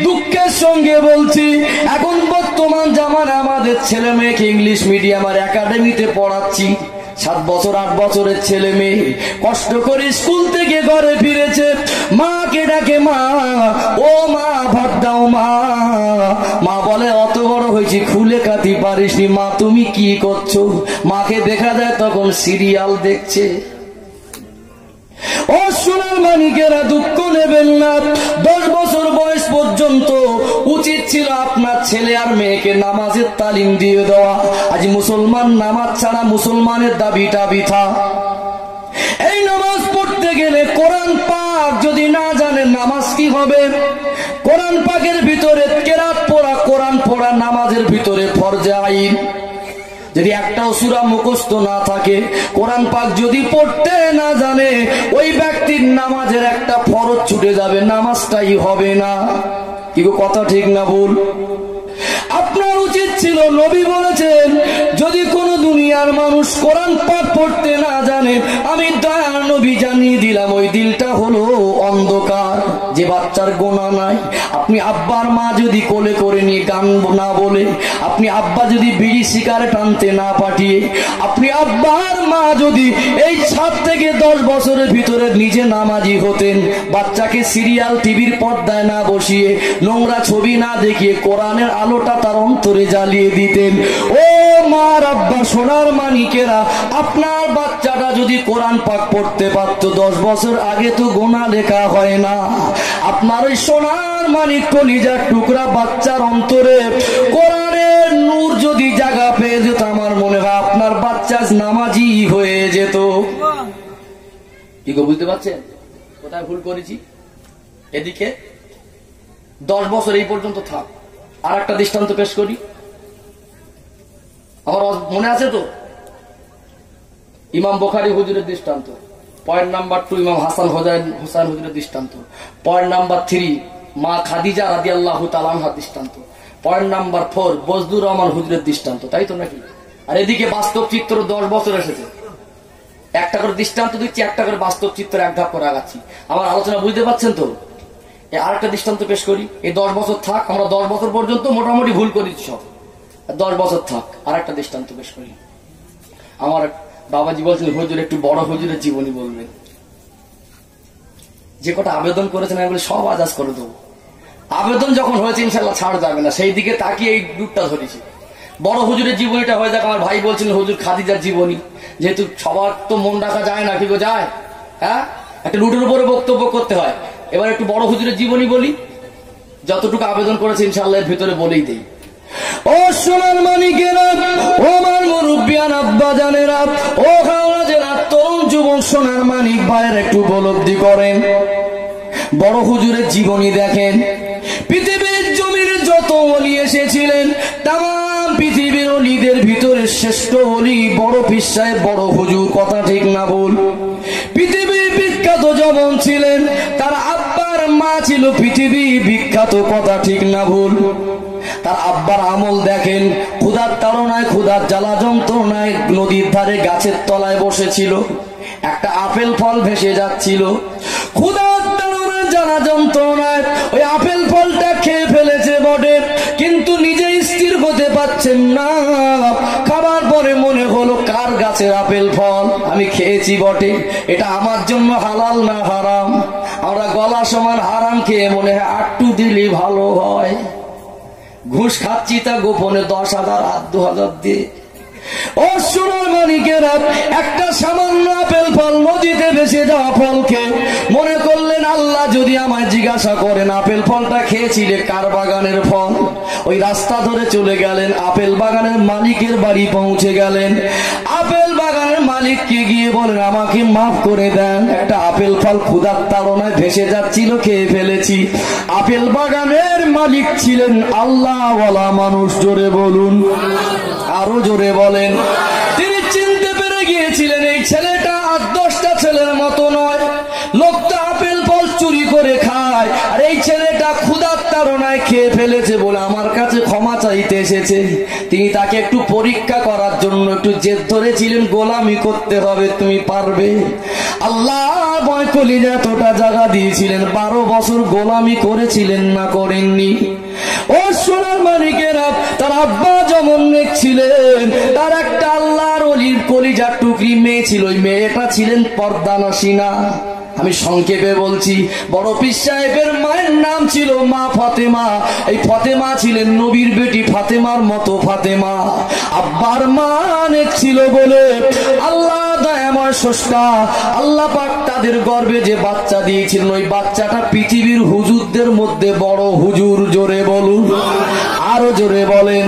দুঃখের সঙ্গে বলছি, এখন বর্তমান জামানে আমাদের ছেলে মেয়েকে ইংলিশ মিডিয়ামের একাডেমিতে পড়াচ্ছি। 7 বছর 8 বছরের ছেলে মেয়ে কষ্ট করে স্কুল থেকে ঘরে ফিরেছে, মাকে ডাকে, মা ও মা ভাত দাও। মা বলে, অত বড় হয়েছি খুলে কাঁদি পারিসনি, মা তুমি কি করছো? মাকে দেখা যায় তখন সিরিয়াল দেখছে। ও সোনার মানিকেরা, দুঃখ নেবেন না। 10 বছর বয়স পর্যন্ত উচিত ছিল আপনার ছেলে আর মেয়েকে নামাজের তালিম দিয়ে দেওয়া। আজ মুসলমান নামাজ ছাড়া মুসলমানের দাবিটা বৃথা। এই নামাজ পড়তে গেলে কোরআন পাক যদি না জানেন, নামাজ কি হবে? কোরআন পাকের ভিতরে কেরাত পড়া, কোরআন পড়া নামাজের ভিতরে ফরজে আইন। যদি একটাও সূরা মুখস্থ না থাকে, কোরআন পাক যদি পড়তে না জানে, ওই ব্যক্তির নামাজের একটা ফরজ ছুটে যাবে, নামাজটাই হবে না। কি কথা ঠিক না ভুল? আপনার উচিত ছিল, নবী বলেছেন, যদি কোন দুনিয়ার মানুষ কোরআন পাক পড়তে না জানে, আমি দয়ার নবী জানিয়ে দিলাম, ওই দিলটা হলো অন্ধকার। যে বাচ্চার গোনা নাই, আপনি আব্বার মা যদি কোলে করে নিয়ে গান না বলে, আপনি আব্বা যদি বিড়ি সিগারেট আনতে না পাঠিয়ে, আপনি আব্বার মা যদি এই 7 থেকে 10 বছরের ভিতরে নিজে নামাজি হতেন, বাচ্চাকে সিরিয়াল টিভির পর্দায় না বসিয়ে, নোংরা ছবি না দেখিয়ে কোরআনের আলোটা তার অন্তরে জ্বালিয়ে দিতেন। ও মা আব্বা সোনার মানিকেরা, আপনার বাচ্চাটা যদি কোরআন পাক পড়তে পারত, 10 বছর আগে তো গোনা লেখা হয় না। আপনার ওই সোনার মানিক কলিজার টুকরা বাচ্চার অন্তরে কোরআনের নূর যদি জায়গা পেয়ে যেত, আমার মনে হয় আপনার বাচ্চা নামাজি হয়ে যেত। কি বুঝতে পারছেন কোথায় ভুল করেছি? এদিকে 10 বছর এই পর্যন্ত থাক। আর একটা দৃষ্টান্ত পেশ করি, আমার মনে আছে তো, ইমাম বুখারী হুজুরের দৃষ্টান্ত। পয়েন্ট নাম্বার 2 ইমাম হাসান হোসেন হুজুরের দৃষ্টান্ত। পয়েন্ট নাম্বার 3 মা খাদিজা রাদিয়াল্লাহু তাআলা আনহার দৃষ্টান্ত। পয়েন্ট নাম্বার 4 বজলুর রহমান হুজুরের দৃষ্টান্ত। তাই তো নাকি? আর এদিকে বাস্তব চিত্র 10 বছর এসেছে। একটা করে দৃষ্টান্ত দিচ্ছি, একটা করে বাস্তব চিত্র এক ধাপ করে আগাচ্ছি। আমার আলোচনা বুঝতে পারছেন তো? আর একটা দৃষ্টান্ত পেশ করি। এই 10 বছর থাক, আমরা 10 বছর পর্যন্ত মোটামুটি ভুল করেছি সব। 10 বছর থাক, আর একটা দৃষ্টান্ত পেশ করি। আমার বাবাজি বলছেন, হুজুর একটু বড় হুজুরের জীবনী বলবেন। যে কটা আবেদন করেছেন আমি বলি সব আজাজ করে দেবো। আবেদন যখন হয়েছে ইনশাল্লাহ ছাড় যাবে না, সেই দিকে তাকিয়ে এই দুধটা ধরেছি। বড় হুজুরের জীবনীটা হয়ে যাক। আমার ভাই বলছেন হুজুর খাদিজার জীবনী, যেহেতু সবার তো মন রাখা যায় না, কি গো যায়? হ্যাঁ, একটা লুটের উপরে বক্তব্য করতে হয়। এবার একটু বড় হুজুরের জীবনী বলি, যতটুকু আবেদন করেছে ইনশাল্লাহ এর ভিতরে বলেই দেই। ও সোনার মানিকেরা, ও আমার মুরব্বিয়ান আব্বা জানেরা, ও হাওড়া জেলার তরুণ যুবক সোনার মানিক ভাইয়ের একটু উপলব্ধি করেন, বড় হুজুরের জীবনী দেখেন। পৃথিবীর জমির যত ওলি এসেছিলেন, তাম পৃথিবীর ওলিদের ভিতরে শ্রেষ্ঠ ওলি বড় পীর সাহেব বড় হুজুর, কথা ঠিক না ভুল? পৃথিবীর বিখ্যাত যমন ছিলেন, তার আব্বার মা ছিল পৃথিবী বিখ্যাত, কথা ঠিক না ভুল? তার আব্বার আমল দেখেন, ক্ষুধার তাড়নায় ক্ষুধার জ্বালা যন্ত্রণায় নদীর ধারে গাছের তলায় বসেছিল, একটা আপেল ফল ভেসে যাচ্ছিল, ক্ষুধার তাড়নায় জ্বালা যন্ত্রণায় ওই আপেল ফলটা খেয়ে ফেলেছে বটে, কিন্তু নিজে স্থির হতে পারছেন না। খাবার পরে মনে হলো কার গাছের আপেল ফল, আমি খেয়েছি বটে, এটা আমার জন্য হালাল না হারাম? আমরা গলা সমান হারাম খেয়ে মনে হয় আটটু দিলি ভালো হয়। ঘুষ খাচ্ছি তা গোপনে 10,000 আর 2,000 দিয়ে। ও সোনার মানিকেরা, একটা সামান্য আপেল ফল নদীতে ভেসে যাওয়া ফলকে মনে করলেন আল্লাহ যদি আমায় জিজ্ঞাসা করেন আপেল ফলটা খেয়েছিলে কার বাগানের ফল, ওই রাস্তা ধরে চলে গেলেন, আপেল বাগানের মালিকের বাড়ি পৌঁছে গেলেন। আপেল বাগানের মালিককে গিয়ে বলেন আমাকে মাফ করে দেন, একটা আপেল ফল ক্ষুধার তাড়নায় ভেসে যাচ্ছিল, খেয়ে ফেলেছি। আপেল বাগানের মালিক ছিলেন আল্লাহওয়ালা মানুষ, জোরে বলুন, আরো জোরে বলেন। তিনি চিনতে পেরে গিয়েছিলেন এই ছেলেটা আর 10টা ছেলের মতো নয়, লোকটা আপেল ফল চুরি করে খায়, আর এই ছেলেটা ক্ষুধার তাড়নায় খেয়ে ফেলেছে বলে আমার কাছে ক্ষমা চাইতে এসেছে। তিনি তাকে একটু পরীক্ষা করার জন্য একটু জেদ ধরেছিলেন, গোলামি করতে হবে, তুমি পারবে? আল্লাহ ভয় কলিজা এতটা জায়গা দিয়েছিলেন, 12 বছর গোলামি করেছিলেন না করেননি? ও সোনার মানিকেরা, তার আব্বা যেমন নেক ছিলেন, তার একটা আল্লাহর ওলির কলিজার টুকরি মেয়ে ছিল, ওই মেয়েটা ছিলেন পর্দানসিনা। আমি সংক্ষেপে বলছি, বড় পীর সাহেবের মায়ের নাম ছিল মা ফাতেমা। এই ফাতেমা ছিলেন নবীর বেটি, ফাতেমার মতো ফাতেমা। আব্বার মা নেক ছিল বলে আল্লাহ দয়াময় স্রষ্টা আল্লাহ পাক তাদের গর্ভে যে বাচ্চা দিয়েছিলেন, ওই বাচ্চাটা পৃথিবীর হুজুরদের মধ্যে বড় হুজুর, জোরে বলুন, আরো জোরে বলেন।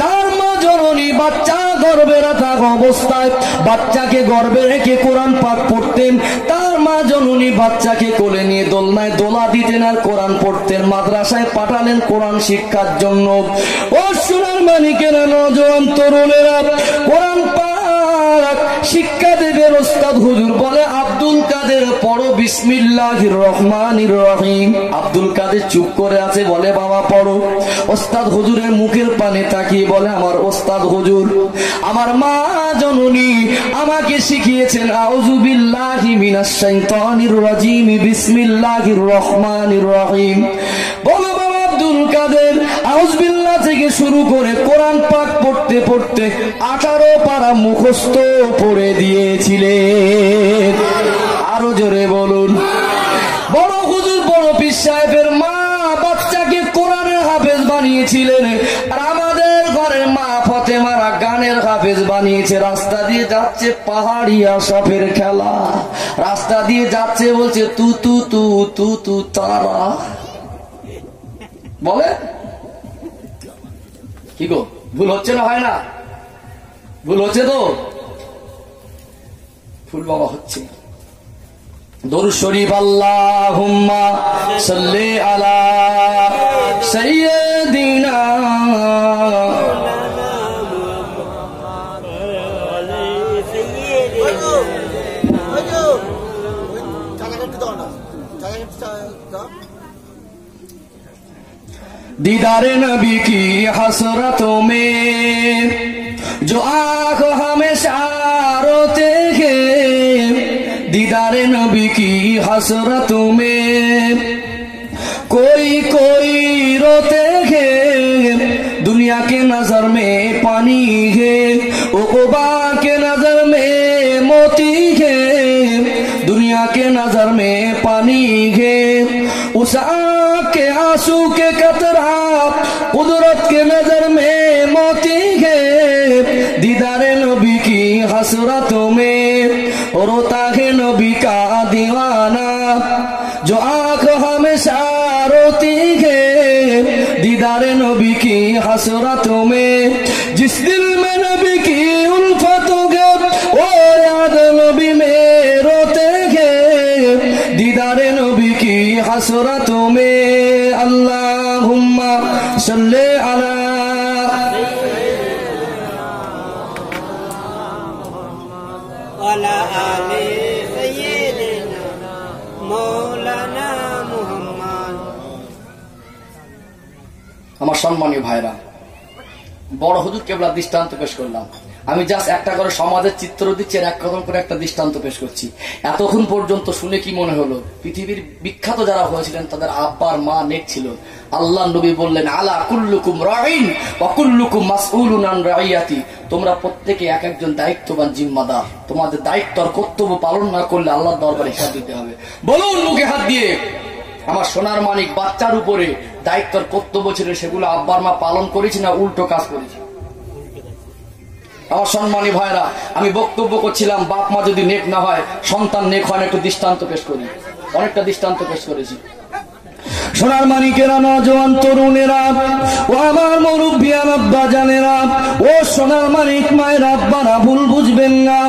তার মা জননী বাচ্চা গর্ভে রাখা অবস্থায় বাচ্চাকে গর্ভে রেখে কোরআন পাক পড়তেন। তার মা জননী বাচ্চাকে কোলে নিয়ে দোলনায় দোলা দিতেন আর কোরআন পড়তেন। মাদ্রাসায় পাঠালেন কোরআন শিক্ষার জন্য। ও সোনার মানিকেরা, নওজোয়ান তরুণেরা, কোরআন পাক শিক্ষা দেবের ওস্তাদ হুজুর বলে আব্দুল কাদের পড়ো বিসমিল্লাহির রহমানির রহিম। আব্দুল কাদের চুপ করে আছে, বলে বাবা পড়ো। ওস্তাদ হুজুরের মুখের পানে তাকিয়ে বলে আমার ওস্তাদ হুজুর, আমার মা জননী আমাকে শিখিয়েছেন আউযু বিল্লাহি মিনাশ শাইতানির রাজিম বিসমিল্লাহির রহমানির রহিম। বলো বাবা আব্দুল কাদের আউযু বিল্লাহ থেকে শুরু করে কোরআন পাক পড়তে পড়তে 18 পারা মুখস্থ পড়ে দিয়েছিলেন। আরো জোরে বলুন। বড় হুজুর বড় পীর সাহেবের মা বাচ্চাকে কোরআনের হাফেজ বানিয়েছিলেন, আর আমাদের ঘরের মা ফাতেমারা গানের হাফেজ বানিয়েছে। রাস্তা দিয়ে যাচ্ছে পাহাড়িয়া সাপের খেলা, রাস্তা দিয়ে যাচ্ছে বলছে তু তু তু তু তু তারা। বলে কি গো, ভুল হচ্ছে না? হয় না? ভুল হচ্ছে তো? ফুল বাবা হচ্ছে। দরুদ শরীফ আল্লাহুম্মা সাল্লি আলা সাইয়্যিদিনা दीदारे नबी की हसरतों में जो आँख हमेशा रोते हैं, दीदारे नबी की हसरतों में कोई कोई रोते हैं। दुनिया के नजर में पानी है, उक़बा के नजर में मोती है। दुनिया के नजर में पानी है, उस आँख के आंसू के कतरा कुदरत के नजर में मोती है दीदारे नबी की हसरतों में रोता है नबी का दीवाना जो आंख हमेशा रोती है दीदारे नबी की हसरतों में जिस दिल में नबी की उल्फत होगे वो याद नबी में रोते हैं दीदारे नबी की हसरतों में अल्लाहुम्मा सल्ले अला वाला आले सय्यिदना मौलाना मुहम्मद। আমার সম্মানীয় ভাইরা, বড় হুজুর কেবলা দৃষ্টান্ত পেশ করলাম। আমি জাস্ট একটা করে সমাজের চিত্র দিচ্ছি আর এক কদম করে একটা দৃষ্টান্ত পেশ করছি। এতক্ষণ পর্যন্ত শুনে কি মনে হলো? পৃথিবীর বিখ্যাত যারা হয়েছিলেন তাদের আব্বার মা নেক ছিল। আল্লাহ নবী বললেন আলা কুল্লুকুম রাঈন ওয়া কুল্লুকুম মাসউলুন আন রাইয়াতি, তোমরা প্রত্যেকে এক একজন দায়িত্ববান জিম্মাদার, তোমাদের দায়িত্ব আর কর্তব্য পালন না করলে আল্লাহর দরবারে হিসাব দিতে হবে। বলুন মুখে হাত দিয়ে আমার সোনার মানিক বাচ্চার উপরে দায়িত্ব আর কর্তব্য ছিল, সেগুলো আব্বার মা পালন করেছি না উল্টো কাজ করেছি? আমার সম্মানী ভাইরা, আমি বক্তব্য করছিলাম বাপ মা যদি নেক না হয় সন্তান নেক হয় না। একটু দৃষ্টান্ত পেশ করি, অনেকটা দৃষ্টান্ত পেশ করেছি। সোনার মানিকেরা, নওজোয়ান তরুণেরা ও আমার মুরব্বিয়ান আব্বা জানেরা, ও সোনার মানিক মায়ের আব্বারা, ভুল বুঝবেন না,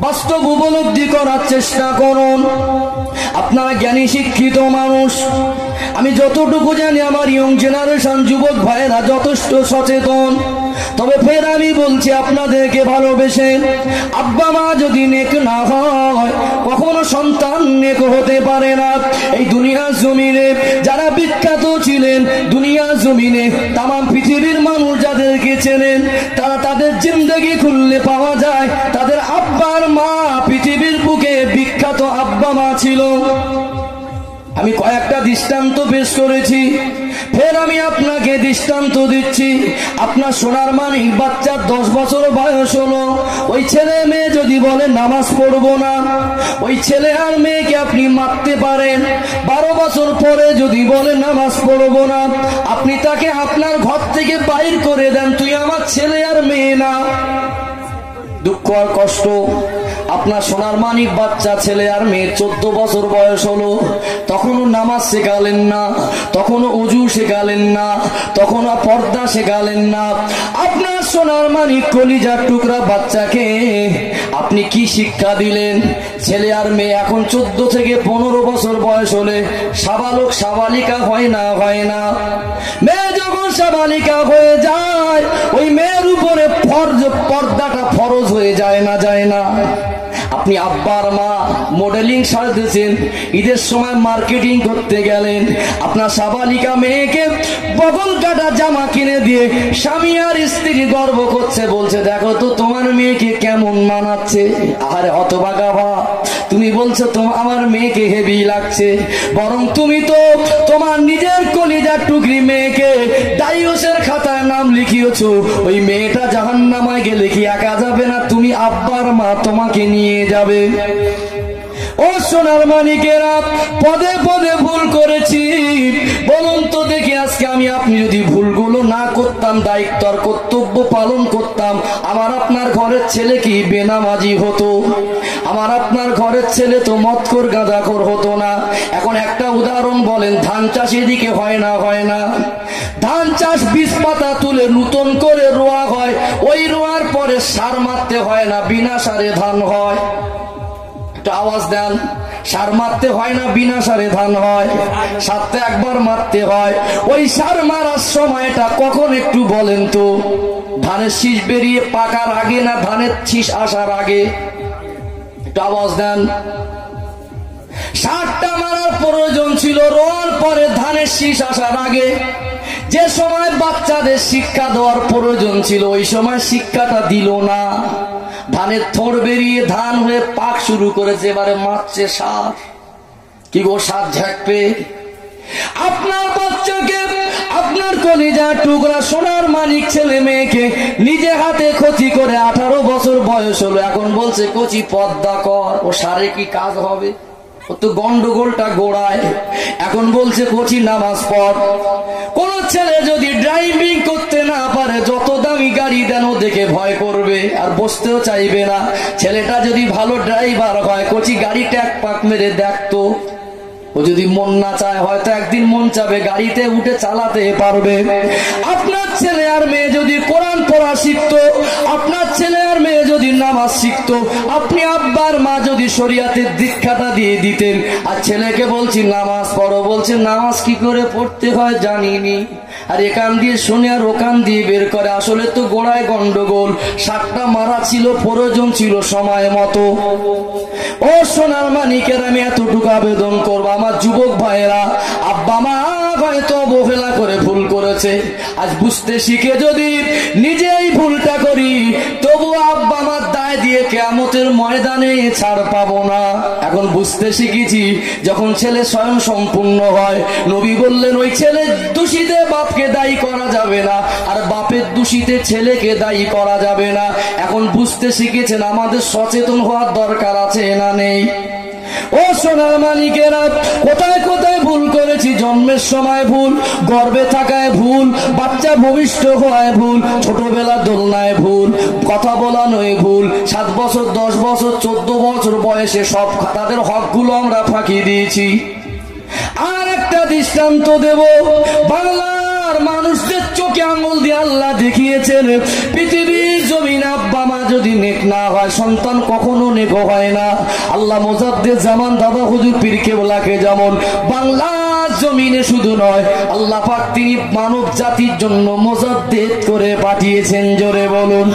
বাস্তব উপলব্ধি করার চেষ্টা করুন। আপনারা জ্ঞানী শিক্ষিত মানুষ, আমি যতটুকু জানি আমার ইয়ং জেনারেশন যুবক ভাইয়েরা যথেষ্ট সচেতন। তবে ফের আমি বলছি আপনাদেরকে ভালোবেসে, আব্বা মা যদি নেক না হয় কখনো সন্তান নেক হতে পারে না। এই দুনিয়ার জমিনে যারা বিখ্যাত ছিলেন, দুনিয়ার জমিনে তাম পৃথিবীর মানুষ যাদেরকে চেনেন, তারা তাদের জিন্দেগি খুললে পাওয়া যায় তাদের আব্বার মা পৃথিবীর বুকে বিখ্যাত আব্বা মা ছিল। আমি কয়েকটা দৃষ্টান্ত পেশ করেছি, ফের আমি আপনাকে দৃষ্টান্ত দিচ্ছি। আপনার সোনার মানিক বাচ্চার 10 বছর বয়স হলো, ওই ছেলে মেয়ে যদি বলে নামাজ পড়বো না, ওই ছেলে আর মেয়েকে আপনি মারতে পারেন। 12 বছর পরে যদি বলে নামাজ পড়বো না, আপনি তাকে আপনার ঘর থেকে বাইর করে দেন, তুই আমার ছেলে আর মেয়ে না। দুঃখ আর কষ্ট, আপনার সোনার মানিক বাচ্চা ছেলে আর মেয়ে 14 বছর বয়স হলো, তখনও নামাজ শেখালেন না, তখনও উজু শেখালেন না, তখনও পর্দা শেখালেন না। আপনার সোনার মানিক কলিজার টুকরা বাচ্চাকে আপনি কি শিক্ষা দিলেন? ছেলে আর মেয়ে এখন 14 থেকে 15 বছর বয়স হলে সাবালক সাবালিকা হয় না? হয় না? মেয়ে যখন সাবালিকা হয়ে যায়, ওই মেয়ের উপরে পর্দাটা ফরজ হয়ে যায় না? যায় না? আপনি আব্বার মা মডেলিং সাজতেছেন, ঈদের সময় মার্কেটিং করতে গেলেন, আপনার সাবালিকা মেয়েকে বগল কাটা জামা কিনে দিয়ে স্বামী আর স্ত্রী গর্ব করছে, বলছে দেখো তো তোমার মেয়েকে কেমন মানাচ্ছে। আরে হতভাগা ভা, তুমি বলছো তো আমার মেয়েকে হেভি লাগছে, বরং তুমি তো তোমার নিজের কলিজার টুকরি মেয়েকে ডাইভোর্সের খাতায় নাম লিখিয়েছো। ওই মেয়েটা জাহান্নামায় গেলে কি একা যাবে না? তুমি আব্বার মা, তোমাকে নিয়ে যাবে। ও সোনার মানিকেরা, পদে পদে ভুল করেছি, বলুন তো দেখি আজকে আমি আপনি যদি ভুলগুলো না করতাম, দায়িত্ব আর কর্তব্য পালন করতাম, আমার আপনার ঘরের ছেলে কি বেনামাজি হতো? আমার আপনার ঘরের ছেলে তো মদখোর গাঁজাখোর হতো না। এখন একটা উদাহরণ বলেন, ধান চাষ এদিকে হয় না? হয় না? ধান চাষ বীজ পাতা তুলে নূতন করে রোয়া হয়, ওই রোয়ার পরে সার মারতে হয় না? বিনা সারে ধান হয়? আওয়াজ দেন। সার মারতে হয় না? বিনা সারে ধান হয়? সারতে একবার মারতে হয়। ওই সার মারার সময়টা কখন একটু বলেন তো? ধানের শীষ বেরিয়ে পাকার আগে না ধানের শীষ আসার আগে? একটু আওয়াজ দেন। সারটা মারার প্রয়োজন ছিল রোয়ার পরে, ধানের শীষ আসার আগে। যে সময় বাচ্চাদের শিক্ষা দেওয়ার প্রয়োজন ছিল ওই সময় শিক্ষাটা দিল না। ধানের থোড় বেরিয়ে ধান হয়ে পাক শুরু করেছে, এবারে মারছে সার। কি গো সার ঝাঁকবে? আপনার বাচ্চাকে, আপনার কলিজা টুকরা সোনার মানিক ছেলে মেয়েকে নিজে হাতে ক্ষতি করে 18 বছর বয়স হলো, এখন বলছে কচি পর্দা কর। ও সারে কি কাজ হবে? ও তো গন্ডগোলটা গোড়ায়। এখন বলছে কচি নামাজ পড়। কোন ছেলে যদি ড্রাইভিং করতে না পারে, যত দামি গাড়ি দেন দেখে ভয় করবে আর বসতেও চাইবে না। ছেলেটা যদি ভালো ড্রাইভার হয়, কচি গাড়িটা এক পাক মেরে দেখতো। ও যদি মন না চায়, হয়তো একদিন মন চাবে গাড়িতে উঠে চালাতে পারবে। আপনার ছেলে আর মেয়ে যদি কোরআন পড়া শিখতো, আপনার ছেলে আর মেয়ে যদি নামাজ শিখতো, আপনি আব্বার মা যদি শরিয়াতের দীক্ষাটা দিয়ে দিতেন। আর ছেলেকে বলছি নামাজ পড়ো, বলছে নামাজ কি করে পড়তে হয় জানিনি, আর এখান দিয়ে শুনে আর ওখান দিয়ে বের করে। আসলে তো গোড়ায় গন্ডগোল। 7টা মারা ছিল, প্রয়োজন ছিল সময় মতো। ও সোনার মানিকের, আমি এতটুকু আবেদন করবো, আমার যুবক ভাইয়েরা, আব্বা মা হয়তো অবহেলা করে ভুল করেছে। আজ বুঝতে শিখে যদি নিজেই ভুলটা করি, তবু আব্বা আমার দায় দিয়ে কিয়ামতের ময়দানে ছাড় পাবো না। এখন বুঝতে শিখেছি, যখন ছেলে স্বয়ং সম্পূর্ণ হয়, নবী বললেন ওই ছেলে দোষীতে বাপকে দায়ী করা যাবে না, আর বাপের দোষীতে ছেলেকে দায়ী করা যাবে না। এখন বুঝতে শিখেছেন, আমাদের সচেতন হওয়ার দরকার আছে না নেই? ও সোনার মানিকেরা, কোথায় কোথায় ভুল করেছি। জন্মের সময় ভুল, গর্ভে থাকায় ভুল, বাচ্চা ভূমিষ্ঠ হওয়ায় ভুল, ছোটবেলা দোলনায় ভুল, কথা বলানোয় ভুল, 7 বছর 10 বছর 14 বছর বয়সে সব তাদের হকগুলো আমরা ফাঁকি দিয়েছি। আর একটা দৃষ্টান্ত দেব, বাংলার মানুষদের চোখে আঙুল দিয়ে আল্লাহ দেখিয়েছেন, পৃথিবীর জমিন আব্বা মা যদি নেক না হয়, সন্তান কখনো নেক হয় না। আল্লাহ মুজাদ্দিদ জামান দাদা হুজুর পীর কেবলাকে যেমন বাংলার জমিনে শুধু নয়, আল্লাহ পাক তিনি মানব জাতির জন্য মুজাদ্দিদ করে পাঠিয়েছেন। জোরে বলুন।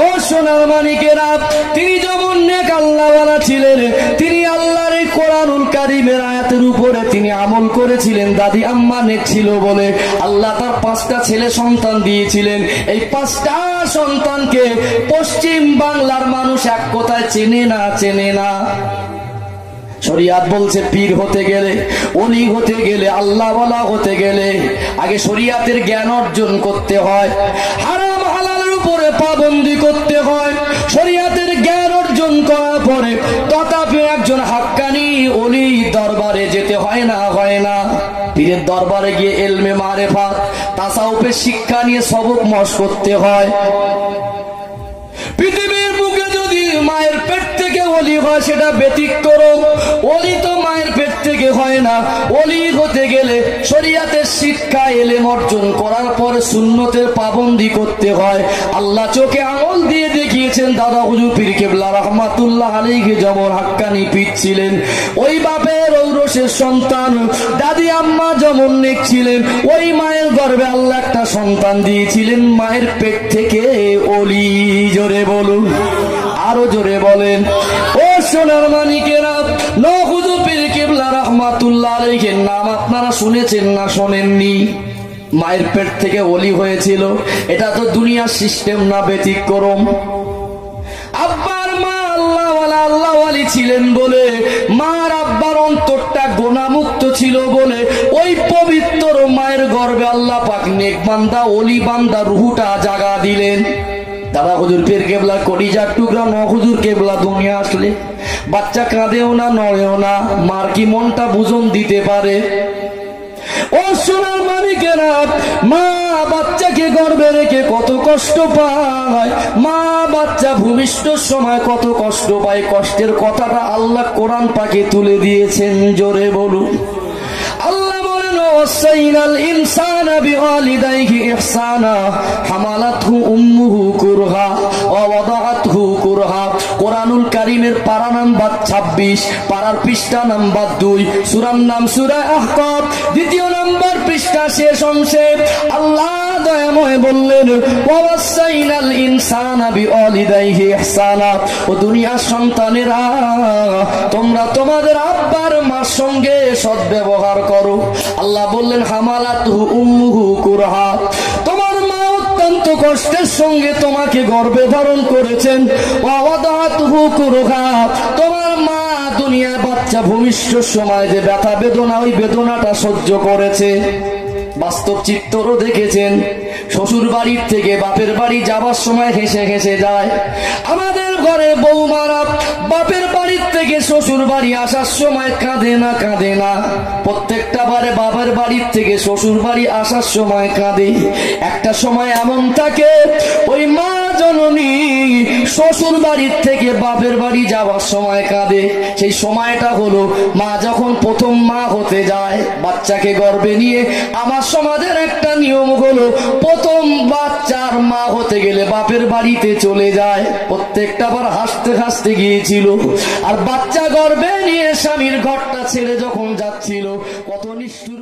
ও সোনার মানিকেরা, তিনি যেমন নেক আল্লাহওয়ালা ছিলেন, তিনি আল্লাহর এই কোরআনুল কারীমের আয়াতের উপরে তিনি আমল করেছিলেন। দাদি আম্মা নেক ছিল বলে আল্লাহ তার 5টা ছেলে সন্তান দিয়েছিলেন। এই 5টা সন্তানকে পশ্চিম বাংলার মানুষ এক কথায় চেনে না। শরিয়াত বলছে পীর হতে গেলে, ওলি হতে গেলে, আল্লাহওয়ালা হতে গেলে আগে শরিয়াতের জ্ঞান অর্জন করতে হয়, হারাম হালালের উপরে পাবন্দি করতে হয়। শরিয়াতের জ্ঞান অর্জন করার পরে তথাপি একজন হাক্কানি ওলি দরবারে যেতে হয় না। পীরের দরবারে গিয়ে ইলমে মারেফাত, তাসাউফের শিক্ষা নিয়ে সবক মশ করতে হয়। পৃথিবীর বুকে যদি মায়ের পেট থেকে ওলি হয়, সেটা ব্যতিক্রম। ওলি তো মায়ের পেট থেকে হয় না। ওলি হতে গেলে শরিয়াতের শিক্ষা ইলম অর্জন করার পরে সুন্নতের পাবন্দি করতে হয়। আল্লাহ চোখে আঙুল দিয়ে দেখিয়েছেন। দাদা হুজুর পীর কেবলা রাহমাতুল্লাহ আলাইহি যেমন হাক্কানি পীর ছিলেন, ওই বাপের ঔরসের সন্তান দাদি আম্মা যেমন নেক ছিলেন, ওই মায়ের গর্ভে আল্লাহ একটা সন্তান দিয়েছিলেন, মায়ের পেট থেকে ওলি। জোরে বলুন, আরো জোরে বলেন। ও সোনার মানিকেরা, হুজুর পীর কেবলা রাহমাতুল্লাহ আলাইহির নাম আপনারা শুনেছেন না শোনেননি? মায়ের পেট থেকে ওলি হয়েছিল। এটা তো দুনিয়ার সিস্টেম না, ব্যতিক্রম। আব্বার মা আল্লাহ ওয়ালি ছিলেন বলে, মার আব্বার অন্তরটা গোনামুক্ত ছিল বলে, ওই পবিত্র মায়ের গর্ভে আল্লাহ পাক নেক বান্দা ওলি বান্দা রুহুটা জাগা দিলেন। দাদা হুজুর পীর কেবলা কলিজার টুকরা হুজুর কেবলা দুনিয়া আসলে বাচ্চা কাঁদেও না, নড়েও না। মার কি মনটা বুঝন দিতে পারে? ও সোনার মানিকেরা, মা বাচ্চাকে গর্ভে রেখে কত কষ্ট পায়, মা বাচ্চা ভূমিষ্ঠ সময় কত কষ্ট পায়। কষ্টের কথাটা আল্লাহ কোরআন পাকে তুলে দিয়েছেন। জোরে বলুন। আল্লাহ বলেন, ওয়াসাইনাল ইনসানা বিওয়ালিদাইহি ইহসানা হামালাতহু উম্মুহু কুরহা ওয়া ওয়াদাআতহু কুরহা। কোরআনুল কারীমের পারা নাম্বার 26, পারার পৃষ্ঠা নাম্বার 2, সূরার নাম সূরা আহকাফ, 2 নম্বর পৃষ্ঠা শেষ অংশে আল্লাহ দয়াময় বললেন, ওয়াসাইনাল ইনসানা বিওয়ালিদাইহি ইহসানা। ও দুনিয়ার সন্তানেরা, তোমরা তোমাদের আব্বার মার সঙ্গে সদ্ব্যবহার করো। আল্লাহ বললেন, হামালাতহু উম্মুহু কুরহা, তোমার মা অত্যন্ত কষ্টের সঙ্গে তোমাকে গর্ভে ধারণ করেছেন। ওয়া ওয়াদাআতহু কুরহা, তোমার মা দুনিয়ার বাচ্চা ভূমিষ্ঠ সময় যে ব্যথা বেদনা, ওই বেদনাটা সহ্য করেছে। বাস্তব চিত্রও দেখেছেন। শ্বশুর বাড়ির থেকে বাপের বাড়ি যাবার সময় হেসে হেসে যায়। আমাদের ঘরে বৌমারা বাপের বাড়ির থেকে শ্বশুর বাড়ি আসার সময় কাঁদে না কাঁদে না, প্রত্যেকটা বারে বাপের বাড়ির থেকে শ্বশুর বাড়ি আসার সময় কাঁদে। একটা সময় এমন থাকে ওই মা জননী শ্বশুর বাড়ির থেকে বাপের বাড়ি যাওয়ার সময় কাঁদে। সেই সময়টা হলো মা যখন প্রথম মা হতে যায়, বাচ্চাকে গর্ভে নিয়ে। আমার সমাজের একটা নিয়ম হলো প্রথম বাচ্চার মা হতে গেলে বাপের বাড়িতে চলে যায়। প্রত্যেকটা বার হাসতে হাসতে গিয়েছিল। আর বাচ্চা গর্ভে নিয়ে স্বামীর ঘরটা ছেড়ে যখন যাচ্ছিল, কত নিষ্ঠুর